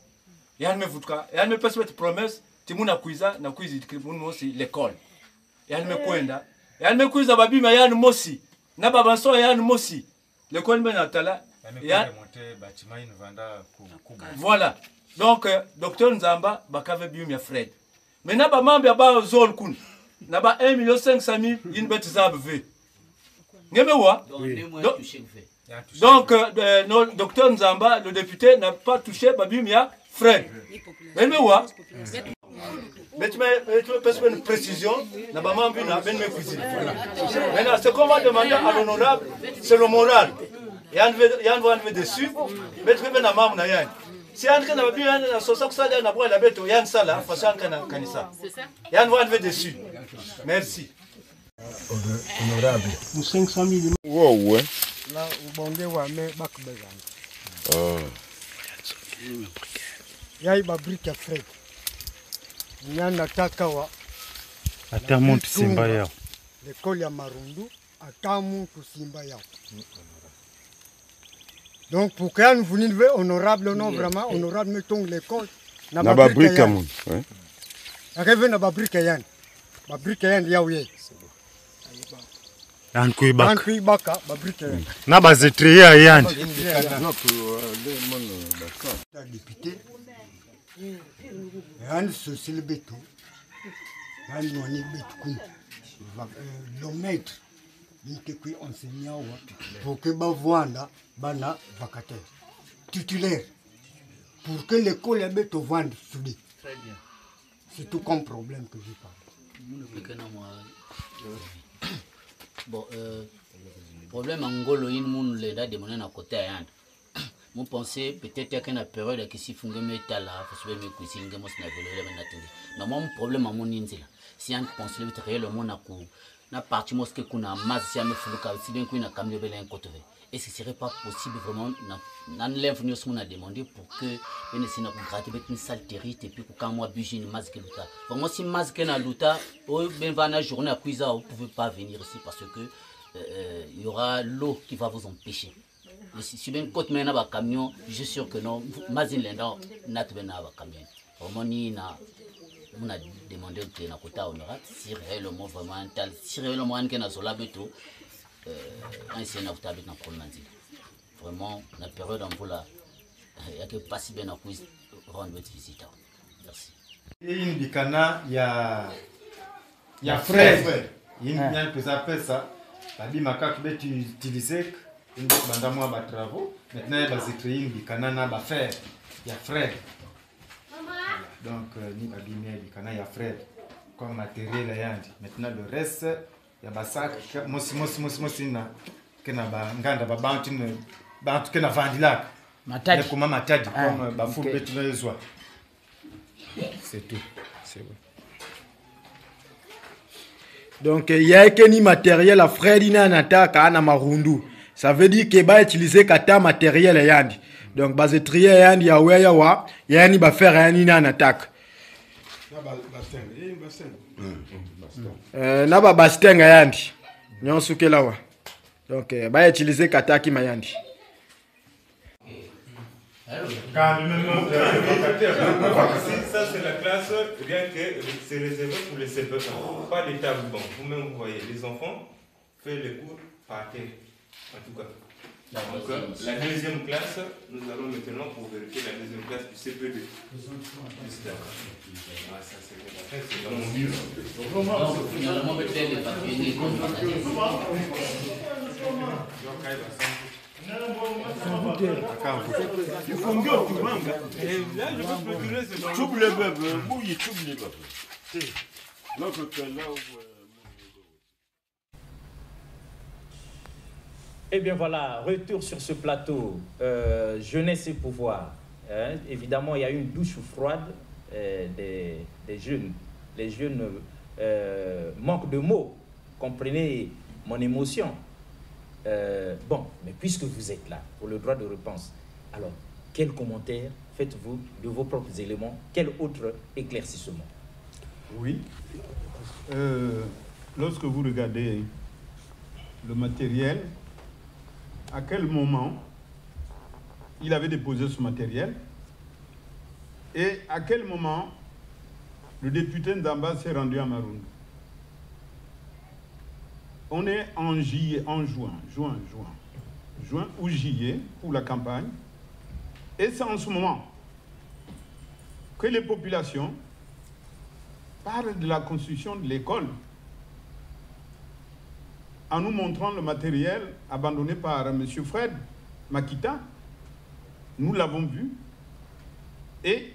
Ya me futka, ya me passe cette promesse, timuna quiza na quiz ikibunu aussi l'école. Ya me kwenda. Ya me quiza babi ma ya mosi. Na babanso ya mosi. L'école ben atala. Voilà. Donc, docteur Nzamba, bakave bium ya Fred. Maintenant, ba mambi ba zone kun. Na ba 1 500 000 une bête zabve. Ngeme wa? Donc, docteur Nzamba, le député, n'a pas touché ba bium ya Fred. Ngeme wa? Mais tu peux une précision, na ba mambi na ben me cuisine. Maintenant, ce qu'on va demander à l'honorable, c'est le moral. Yann va enlever dessus, mais tu peux na maman na yann. Si Yann kana babi yann na sosa kusala na bois la bête Yann sala, façon kana kanisa. Yann va enlever dessus. Merci. Honorable. Nous 500 000. Wow, ouais. Là, au bonde wa me bakbega. Oh. Yai babrique ya Fred. Yann nataka wa. Atamuntu simba yao. L'école ya Marundu, atamuntu simba yao. Donc pour que nous venions honorable, non vraiment honorable, mettons l'école. Na babrique ya moun. Ouais. Arrive na babrique yann. Babrique yann ya oui. Yan kuibaka. Yan kuibaka babrique yann. Na bazetria yann. Député. Yann Cécile Beto. Yann Noni Betou. Le maître. Qui enseignant pour que Bavouanda bana vacataire titulaire pour que l'école ait au vendre soudé. Très bien. C'est tout comme problème que je parle. Bon, problème en Ngolo, il moun le da demandé à côté à Yand. Mon pensée peut-être qu'il y a une période qui s'y fonde mais t'as là, parce que mes cuisines que moi c'est n'avait pas n'attendait. Mais mon problème à mon inzela, si Yand pense le réellement à coup. Na parti mosque kuna mazi ya mefuluka si bien kuna kamle bele un côté et ce serait pas possible vraiment na l'influence qu'on a demandé pour que ben si na gratter avec une saltérite et puis quand moi budget une mazi que luta vraiment si mazi que na luta au ben va na journée à cuisa vous pouvez pas venir ici parce que il y aura l'eau qui va vous empêcher si bien côté maintenant ba camion je suis sûr que non mazi lenda na te bena ba camion vraiment ni na on a demandé que na kota honorable si réellement vraiment tel si réellement on a zola beto ancien na kota na problème vraiment la période en vola il y a que pas si bien à quiz rendre votre visite. Merci. Une bikana ya frère il y a un peu ça fait ça babi makaki betu utiliser une banda moi ba travaux maintenant ba créer une bikana na ba faire ya frère. Donc, nous avons des frères comme matériel. Maintenant, le reste, il y a des sacs. C'est tout. C'est bon. Donc, il y a un matériel à frère na marundu. Ça veut dire qu'il va utiliser kata matériel yandi. Donc, bazetrie yandi ya weya wa yani ba faire yani na attaque. Na ba bastenga yandi. Nyonso kela wa. Donc, ba utiliser kata ki mayandi. Quand même, ça c'est la classe, rien que c'est réservé pour les CP1. Pas des tables bancs. Vous-même, vous voyez, les enfants font les cours par terre. En tout cas. Donc, la deuxième classe, nous allons maintenant pour vérifier la deuxième classe du CP2. Ah, ça c'est dans mon bureau. Donc, finalement, peut-être les papiers. Il faut mieux tout manga. Là, je peux clôturer ce moment. Trouble le bébé, bouillie, trouble le bébé. L'autre que là où. Eh bien voilà, retour sur ce plateau, jeunesse et pouvoir. Hein. Évidemment, il y a eu une douche froide des jeunes. Les jeunes manquent de mots. Comprenez mon émotion. Bon, mais puisque vous êtes là pour le droit de réponse, alors quel commentaire faites-vous de vos propres éléments? Quel autre éclaircissement? Oui. Lorsque vous regardez le matériel, à quel moment il avait déposé ce matériel et à quel moment le député Ndamba s'est rendu à Marundu. On est en juin ou juillet pour la campagne, et c'est en ce moment que les populations parlent de la construction de l'école en nous montrant le matériel abandonné par M. Fred Makita. Nous l'avons vu. Et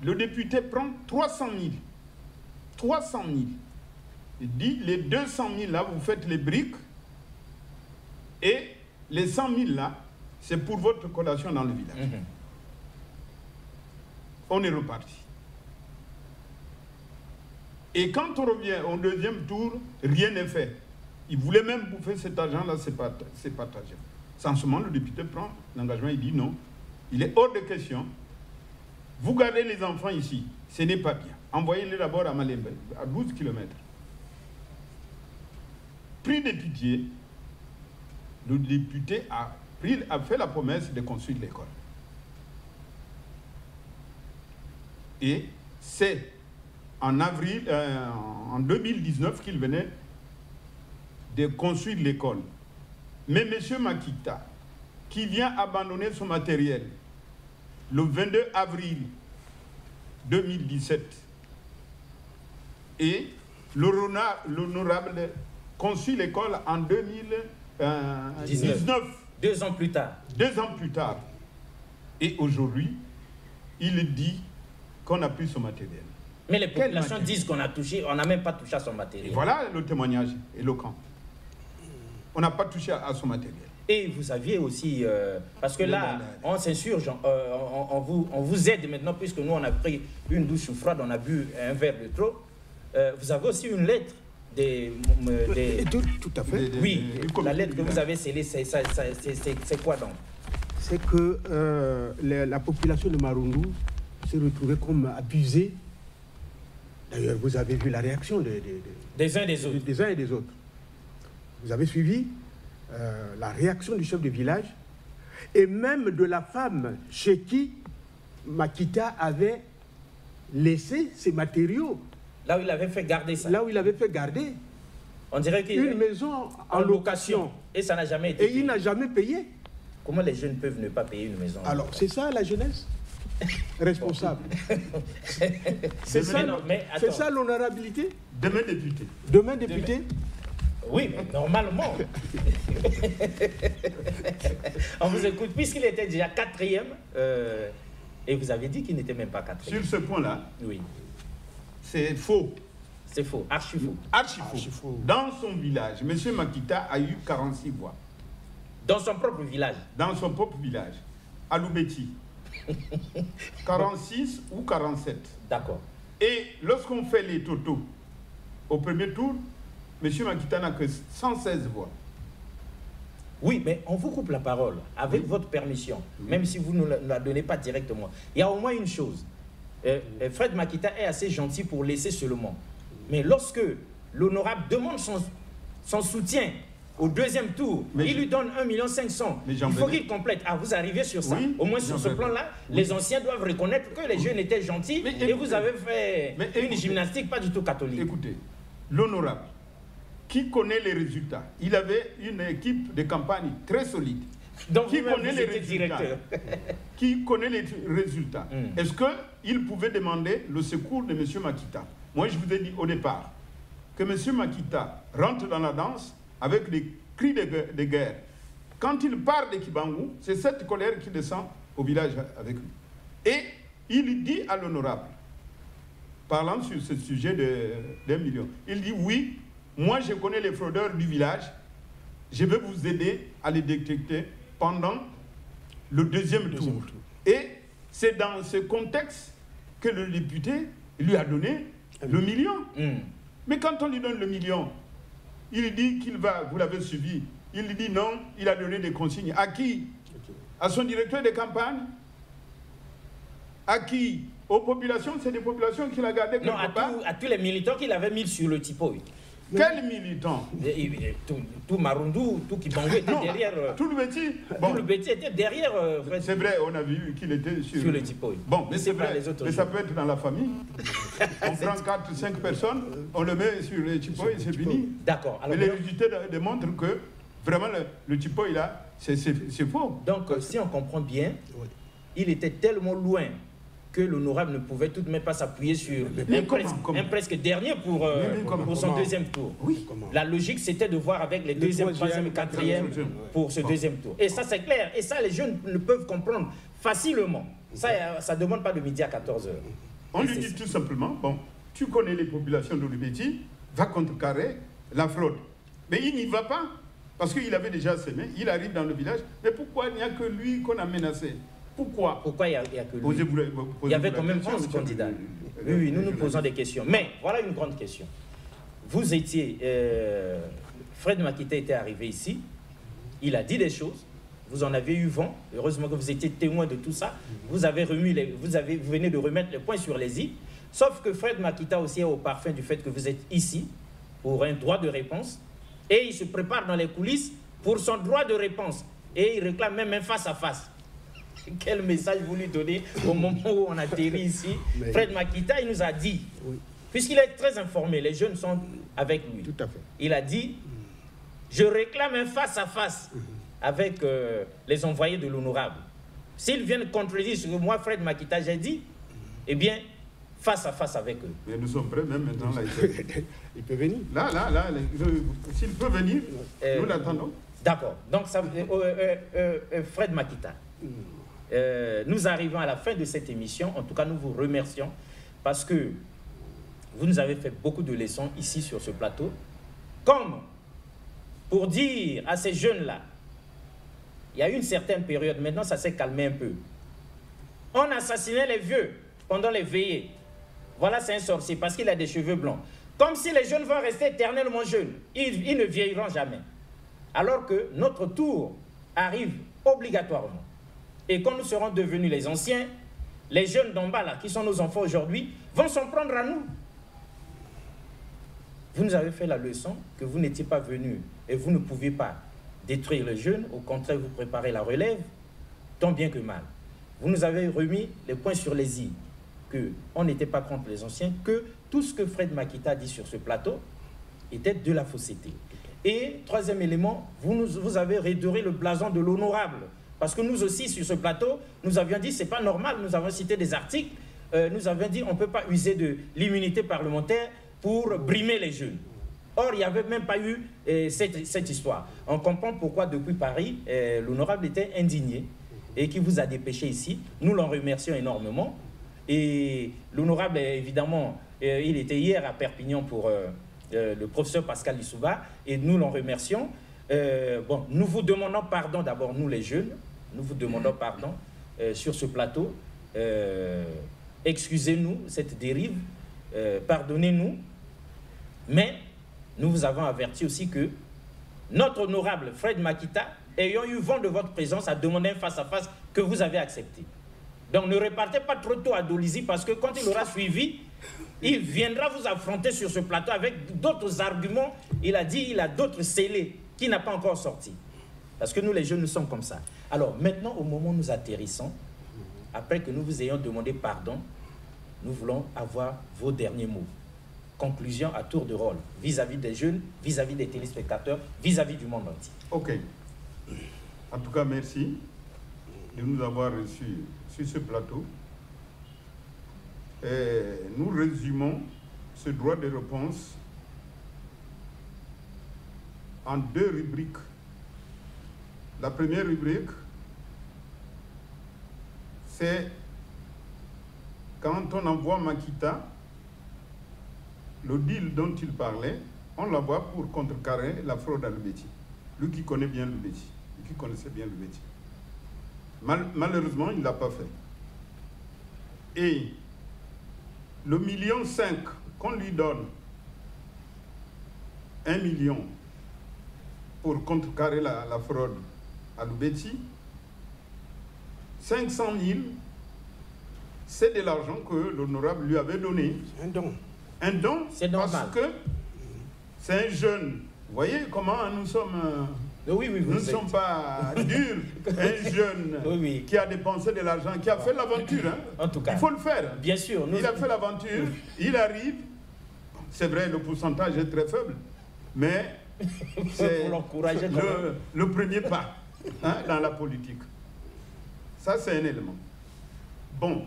le député prend 300 000. 300 000. Il dit, les 200 000 là, vous faites les briques. Et les 100 000 là, c'est pour votre collation dans le village. On est reparti. Et quand on revient au deuxième tour, rien n'est fait. Il voulait même bouffer cet argent-là, c'est partagé. C'est en ce moment, le député prend l'engagement, il dit non, il est hors de question. Vous gardez les enfants ici, ce n'est pas bien. Envoyez-les d'abord à Malembe, à 12 km. Pris de pitié, le député a fait la promesse de construire l'école. Et c'est en avril, en 2019 qu'il venait de construire l'école. Mais M. Makita, qui vient abandonner son matériel le 22 avril 2017, et l'honorable construit l'école en 2019. 2 ans plus tard. 2 ans plus tard. Et aujourd'hui, il dit qu'on a pris son matériel. Mais les populations disent qu'on a touché, on n'a même pas touché à son matériel. Et voilà le témoignage éloquent. On n'a pas touché à son matériel. Et vous aviez aussi, parce que là, on s'insurge, on vous aide maintenant, puisque nous, on a pris une douche froide, on a bu un verre de trop. Vous avez aussi une lettre tout à fait. Oui, la lettre que vous avez scellée, c'est quoi donc? C'est que la population de Marundu s'est retrouvée comme abusée. D'ailleurs, vous avez vu la réaction des uns et des autres. Des uns et des autres. Vous avez suivi la réaction du chef de village et même de la femme chez qui Makita avait laissé ses matériaux. Là où il avait fait garder ça. Là où il avait fait garder. On dirait qu'il une maison en location. Et ça n'a jamais été payé. Et il n'a jamais payé. Comment les jeunes peuvent ne pas payer une maison? Alors, c'est ça la jeunesse responsable. C'est ça l'honorabilité. Demain député. Demain député. Oui, mais normalement. On vous écoute, puisqu'il était déjà 4e, et vous avez dit qu'il n'était même pas 4e. Sur ce point-là, oui. C'est faux. C'est faux, archi faux. Archi faux. Dans son village, M. Makita a eu 46 voix. Dans son propre village? Dans son propre village, à Loubeti. 46 ou 47. D'accord. Et lorsqu'on fait les totaux, au premier tour, M. Makita n'a que 116 voix. Oui, mais on vous coupe la parole, avec votre permission, même si vous ne la donnez pas directement. Il y a au moins une chose. Fred Makita est assez gentil pour laisser seulement. Mais lorsque l'honorable demande son soutien au deuxième tour, il lui donne 1,5 million. Il faut qu'il complète. Ah, vous arrivez sur ça. Oui, au moins sur ce plan-là, les anciens doivent reconnaître que les jeunes étaient gentils et vous avez fait une gymnastique pas du tout catholique. Écoutez, l'honorable, qui connaît les résultats, il avait une équipe de campagne très solide. Donc qui connaît les résultats, qui connaît les résultats. Est-ce qu'il pouvait demander le secours de M. Makita? Moi, je vous ai dit au départ que M. Makita rentre dans la danse avec des cris de guerre. Quand il part de Kibangu, c'est cette colère qui descend au village avec lui. Et il dit à l'honorable, parlant sur ce sujet d'1 million, il dit oui, moi je connais les fraudeurs du village, je vais vous aider à les détecter pendant le deuxième tour. Et c'est dans ce contexte que le député lui a donné le million. Mais quand on lui donne le million, il dit qu'il va, vous l'avez suivi, il dit non, il a donné des consignes. À qui? À son directeur de campagne? À qui? Aux populations, c'est des populations qu'il a gardées quelque part. À tous les militants qu'il avait mis sur le Tipoy. Quels militants? Tout Marundu, tout Kibangou était derrière. Tout le Béti. Tout le Béti était derrière. C'est vrai, on a vu qu'il était sur le Tipoy. Bon, mais c'est vrai. Mais ça peut être dans la famille. On prend 4 ou 5 personnes, on le met sur le Tipoy et c'est fini. D'accord. Mais les résultats démontrent que vraiment le Tipoy là, c'est faux. Donc, si on comprend bien, il était tellement loin que l'honorable ne pouvait tout de même pas s'appuyer sur un presque dernier pour son deuxième tour. Oui. La logique, c'était de voir avec les deuxième, troisième et quatrième pour ce deuxième tour. Et ça, c'est clair. Et ça, les jeunes ne peuvent comprendre facilement. Ça ne demande pas de midi à 14h. On lui dit tout simplement, bon, tu connais les populations de l'Ubéti, va contrecarrer la fraude. Mais il n'y va pas, parce qu'il avait déjà semé, il arrive dans le village. Mais pourquoi il n'y a que lui qu'on a menacé? Pourquoi il n'y a que lui? Il y avait quand même 11 candidats. Oui, nous nous posons des questions. Mais voilà une grande question. Vous étiez... Fred Makita était arrivé ici. Il a dit des choses. Vous en avez eu vent. Heureusement que vous étiez témoin de tout ça. Vous venez de remettre les points sur les i. Sauf que Fred Makita aussi est au parfum du fait que vous êtes ici pour un droit de réponse. Et il se prépare dans les coulisses pour son droit de réponse. Et il réclame même un face-à-face. Quel message vous lui donnez au moment où on atterrit ici? Fred Makita, il nous a dit, puisqu'il est très informé, les jeunes sont avec lui. Tout à fait. Il a dit, je réclame un face-à-face avec les envoyés de l'honorable. S'ils viennent contredire ce que moi, Fred Makita, j'ai dit, eh bien, face-à-face avec eux. Mais nous sommes prêts même maintenant. Là, il peut venir. Là, s'il peut venir, nous l'attendons. D'accord. Donc, Fred Makita. Nous arrivons à la fin de cette émission. En tout cas, nous vous remercions parce que vous nous avez fait beaucoup de leçons ici sur ce plateau. Comme pour dire à ces jeunes-là, il y a eu une certaine période, maintenant ça s'est calmé un peu. On assassinait les vieux pendant les veillées. Voilà, c'est un sorcier parce qu'il a des cheveux blancs. Comme si les jeunes vont rester éternellement jeunes. Ils ne vieilliront jamais. Alors que notre tour arrive obligatoirement. Et quand nous serons devenus les anciens, les jeunes d'en bas, là, qui sont nos enfants aujourd'hui, vont s'en prendre à nous. Vous nous avez fait la leçon que vous n'étiez pas venus et vous ne pouviez pas détruire les jeunes. Au contraire, vous préparez la relève, tant bien que mal. Vous nous avez remis les points sur les i, qu'on n'était pas contre les anciens, que tout ce que Fred Makita dit sur ce plateau était de la fausseté. Et troisième élément, vous avez redoré le blason de l'honorable. Parce que nous aussi, sur ce plateau, nous avions dit, c'est pas normal, nous avons cité des articles, nous avions dit, on ne peut pas user de l'immunité parlementaire pour brimer les jeunes. Or, il n'y avait même pas eu cette histoire. On comprend pourquoi, depuis Paris, l'honorable était indigné et qui vous a dépêché ici. Nous l'en remercions énormément. Et l'honorable, évidemment, il était hier à Perpignan pour le professeur Pascal Lissouba, et nous l'en remercions. Bon, nous vous demandons pardon d'abord, nous les jeunes, nous vous demandons pardon sur ce plateau. Excusez-nous cette dérive, pardonnez-nous, mais nous vous avons averti aussi que notre honorable Fred Makita, ayant eu vent de votre présence, a demandé un face-à-face que vous avez accepté. Donc ne repartez pas trop tôt à Dolisie parce que quand il aura suivi, il viendra vous affronter sur ce plateau avec d'autres arguments. Il a dit il a d'autres scellés qui n'a pas encore sorti. Parce que nous, les jeunes, nous sommes comme ça. Alors, maintenant, au moment où nous atterrissons, après que nous vous ayons demandé pardon, nous voulons avoir vos derniers mots. Conclusion à tour de rôle, vis-à-vis des jeunes, vis-à-vis des téléspectateurs, vis-à-vis du monde entier. Ok. En tout cas, merci de nous avoir reçus sur ce plateau. Et nous résumons ce droit de réponse en 2 rubriques. La première rubrique, c'est quand on envoie Makita, le deal dont il parlait, on l'envoie pour contrecarrer la fraude à l'Ubéti. Lui qui connaît bien l'Ubéti, lui qui connaissait bien l'Ubéti. Malheureusement, il ne l'a pas fait. Et le 1,5 million qu'on lui donne, 1 million, pour contrecarrer la fraude à l'Ubéti, 500 000, c'est de l'argent que l'honorable lui avait donné. Un don. Un don, c'est normal. Parce que c'est un jeune. Vous voyez comment nous sommes... nous ne sommes pas durs. Un jeune qui a dépensé de l'argent, qui a fait l'aventure. Hein. En tout cas. Il faut le faire. Bien sûr. Il a fait l'aventure, il arrive. C'est vrai, le pourcentage est très faible, mais c'est le premier pas dans la politique. Ça, c'est un élément. Bon,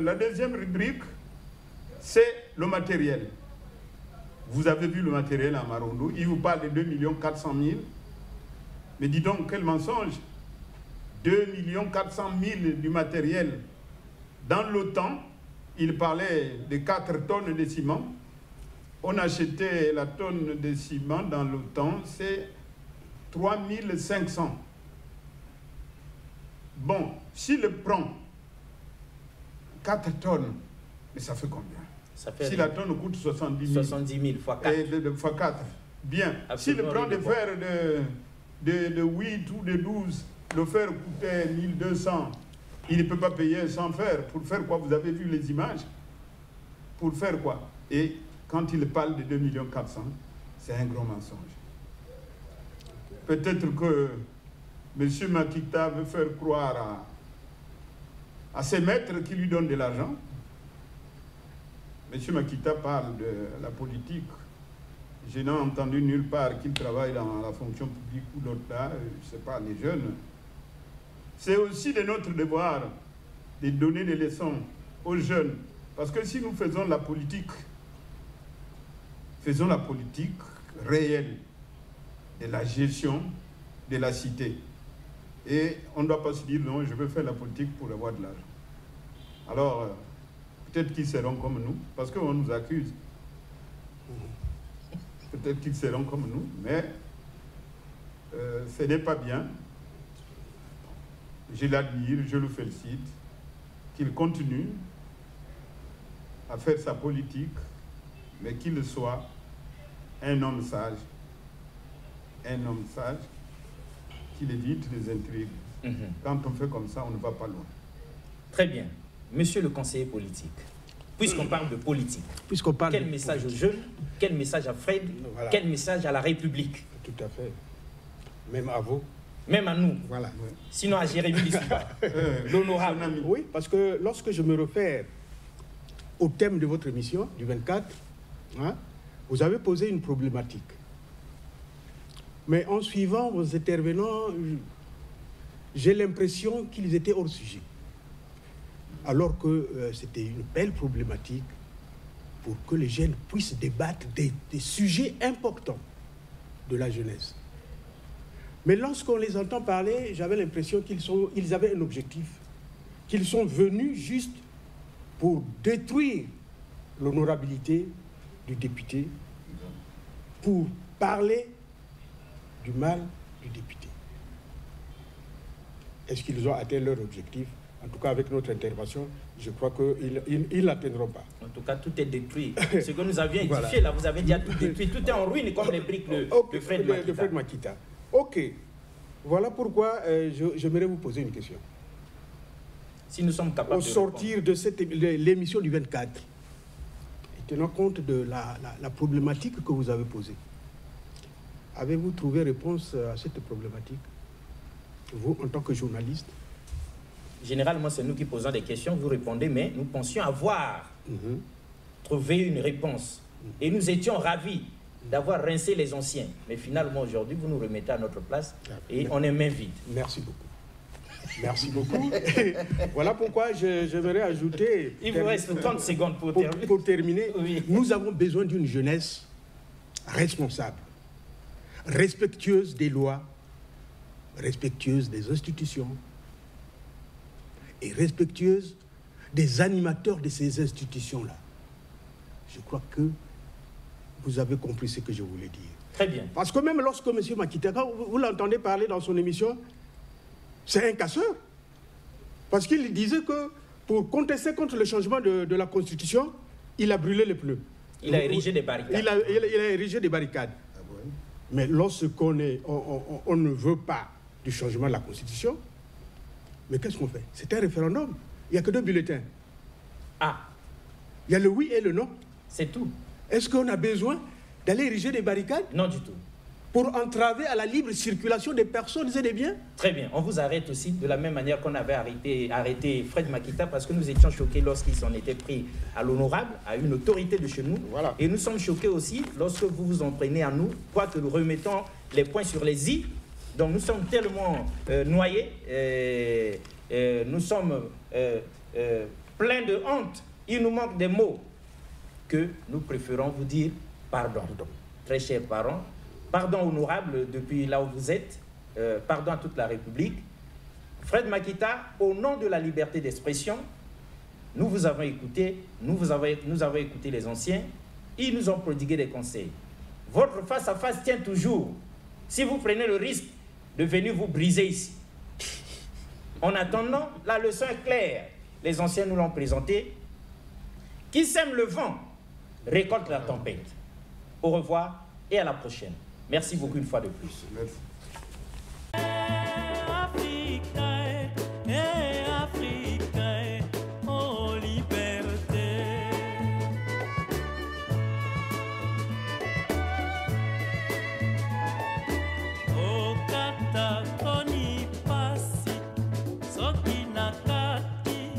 la deuxième rubrique, c'est le matériel. Vous avez vu le matériel à Marondou, il vous parle de 2 400 000. Mais dis donc, quel mensonge! 2 400 000 du matériel. Dans l'OTAN, il parlait de 4 tonnes de ciment. On achetait la tonne de ciment dans l'OTAN, c'est 3 500. Bon, s'il prend 4 tonnes, mais ça fait combien? Ça fait si la tonne coûte 70 000. 70 000 fois 4. Fois 4. Bien. S'il prend des fers de 8 ou de 12, le fer coûtait 1200. Il ne peut pas payer sans fer. Pour faire quoi? Vous avez vu les images? Pour faire quoi? Et quand il parle de 2 400 000, c'est un gros mensonge. Peut-être que M. Makita veut faire croire à ses maîtres qui lui donnent de l'argent. M. Makita parle de la politique. Je n'ai entendu nulle part qu'il travaille dans la fonction publique ou d'autre là, je ne sais pas, les jeunes. C'est aussi de notre devoir de donner des leçons aux jeunes. Parce que si nous faisons la politique réelle de la gestion de la cité. Et on ne doit pas se dire, non, je veux faire la politique pour avoir de l'argent. Alors, peut-être qu'ils seront comme nous, parce qu'on nous accuse. Peut-être qu'ils seront comme nous, mais ce n'est pas bien. Je l'admire, je le félicite, qu'il continue à faire sa politique, mais qu'il soit un homme sage, qu'il évite les intrigues. Quand on fait comme ça, on ne va pas loin. Très bien. Monsieur le conseiller politique, puisqu'on parle de politique, quel message aux jeunes, quel message à Fred, quel message à la République? Tout à fait. Même à vous. Même à nous. Voilà. Sinon à Jérémy Lissiba, l'honorable. Oui, parce que lorsque je me réfère au thème de votre émission du 24, vous avez posé une problématique. Mais en suivant vos intervenants, j'ai l'impression qu'ils étaient hors sujet. Alors que c'était une belle problématique pour que les jeunes puissent débattre des sujets importants de la jeunesse. Mais lorsqu'on les entend parler, j'avais l'impression qu'ils avaient un objectif, qu'ils sont venus juste pour détruire l'honorabilité du député, pour parler du mal du député. Est-ce qu'ils ont atteint leur objectif? En tout cas, avec notre intervention, je crois qu'ils ne l'atteindront pas. En tout cas, tout est détruit. Ce que nous avions édifié, là, vous avez déjà tout détruit. Tout est en ruine, comme les briques de Fred Makita. Ok. Voilà pourquoi j'aimerais vous poser une question. Si nous sommes capables au sortir de l'émission du 24, et tenant compte de la problématique que vous avez posée, avez-vous trouvé réponse à cette problématique, vous, en tant que journaliste? Généralement, c'est nous qui posons des questions, vous répondez, mais nous pensions avoir trouvé une réponse. Et nous étions ravis d'avoir rincé les anciens. Mais finalement, aujourd'hui, vous nous remettez à notre place et on est main vide. Merci beaucoup. Merci beaucoup. Voilà pourquoi j'aimerais ajouter... Il vous reste 30 secondes pour terminer. Pour terminer, nous avons besoin d'une jeunesse responsable, respectueuse des lois, respectueuse des institutions et respectueuse des animateurs de ces institutions-là. Je crois que vous avez compris ce que je voulais dire. Très bien. Parce que même lorsque M. Makita, vous l'entendez parler dans son émission, c'est un casseur. Parce qu'il disait que pour contester contre le changement de la Constitution, il a brûlé les pneus. Il a érigé des barricades. Il a érigé des barricades. Ah ouais. Mais lorsqu'on ne veut pas du changement de la Constitution, mais qu'est-ce qu'on fait? C'est un référendum. Il n'y a que 2 bulletins. Ah. Il y a le oui et le non. C'est tout. Est-ce qu'on a besoin d'aller ériger des barricades? Non du tout. Pour entraver à la libre circulation des personnes et des biens? Très bien. On vous arrête aussi de la même manière qu'on avait arrêté Fred Makita parce que nous étions choqués lorsqu'il s'en était pris à l'honorable, à une autorité de chez nous. Voilà. Et nous sommes choqués aussi lorsque vous vous en prenez à nous, quoique nous remettons les points sur les i. Donc nous sommes tellement noyés, nous sommes pleins de honte, il nous manque des mots, que nous préférons vous dire pardon. Très chers parents, pardon honorable depuis là où vous êtes, pardon à toute la République. Fred Makita, au nom de la liberté d'expression, nous vous avons écouté, nous avons écouté les anciens, ils nous ont prodigué des conseils. Votre face-à-face tient toujours. Si vous prenez le risque de venir vous briser ici. En attendant, la leçon est claire. Les anciens nous l'ont présentée. Qui sème le vent récolte la tempête. Au revoir et à la prochaine. Merci beaucoup une fois de plus. Merci. Soki na kati,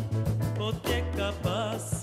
koteka basi.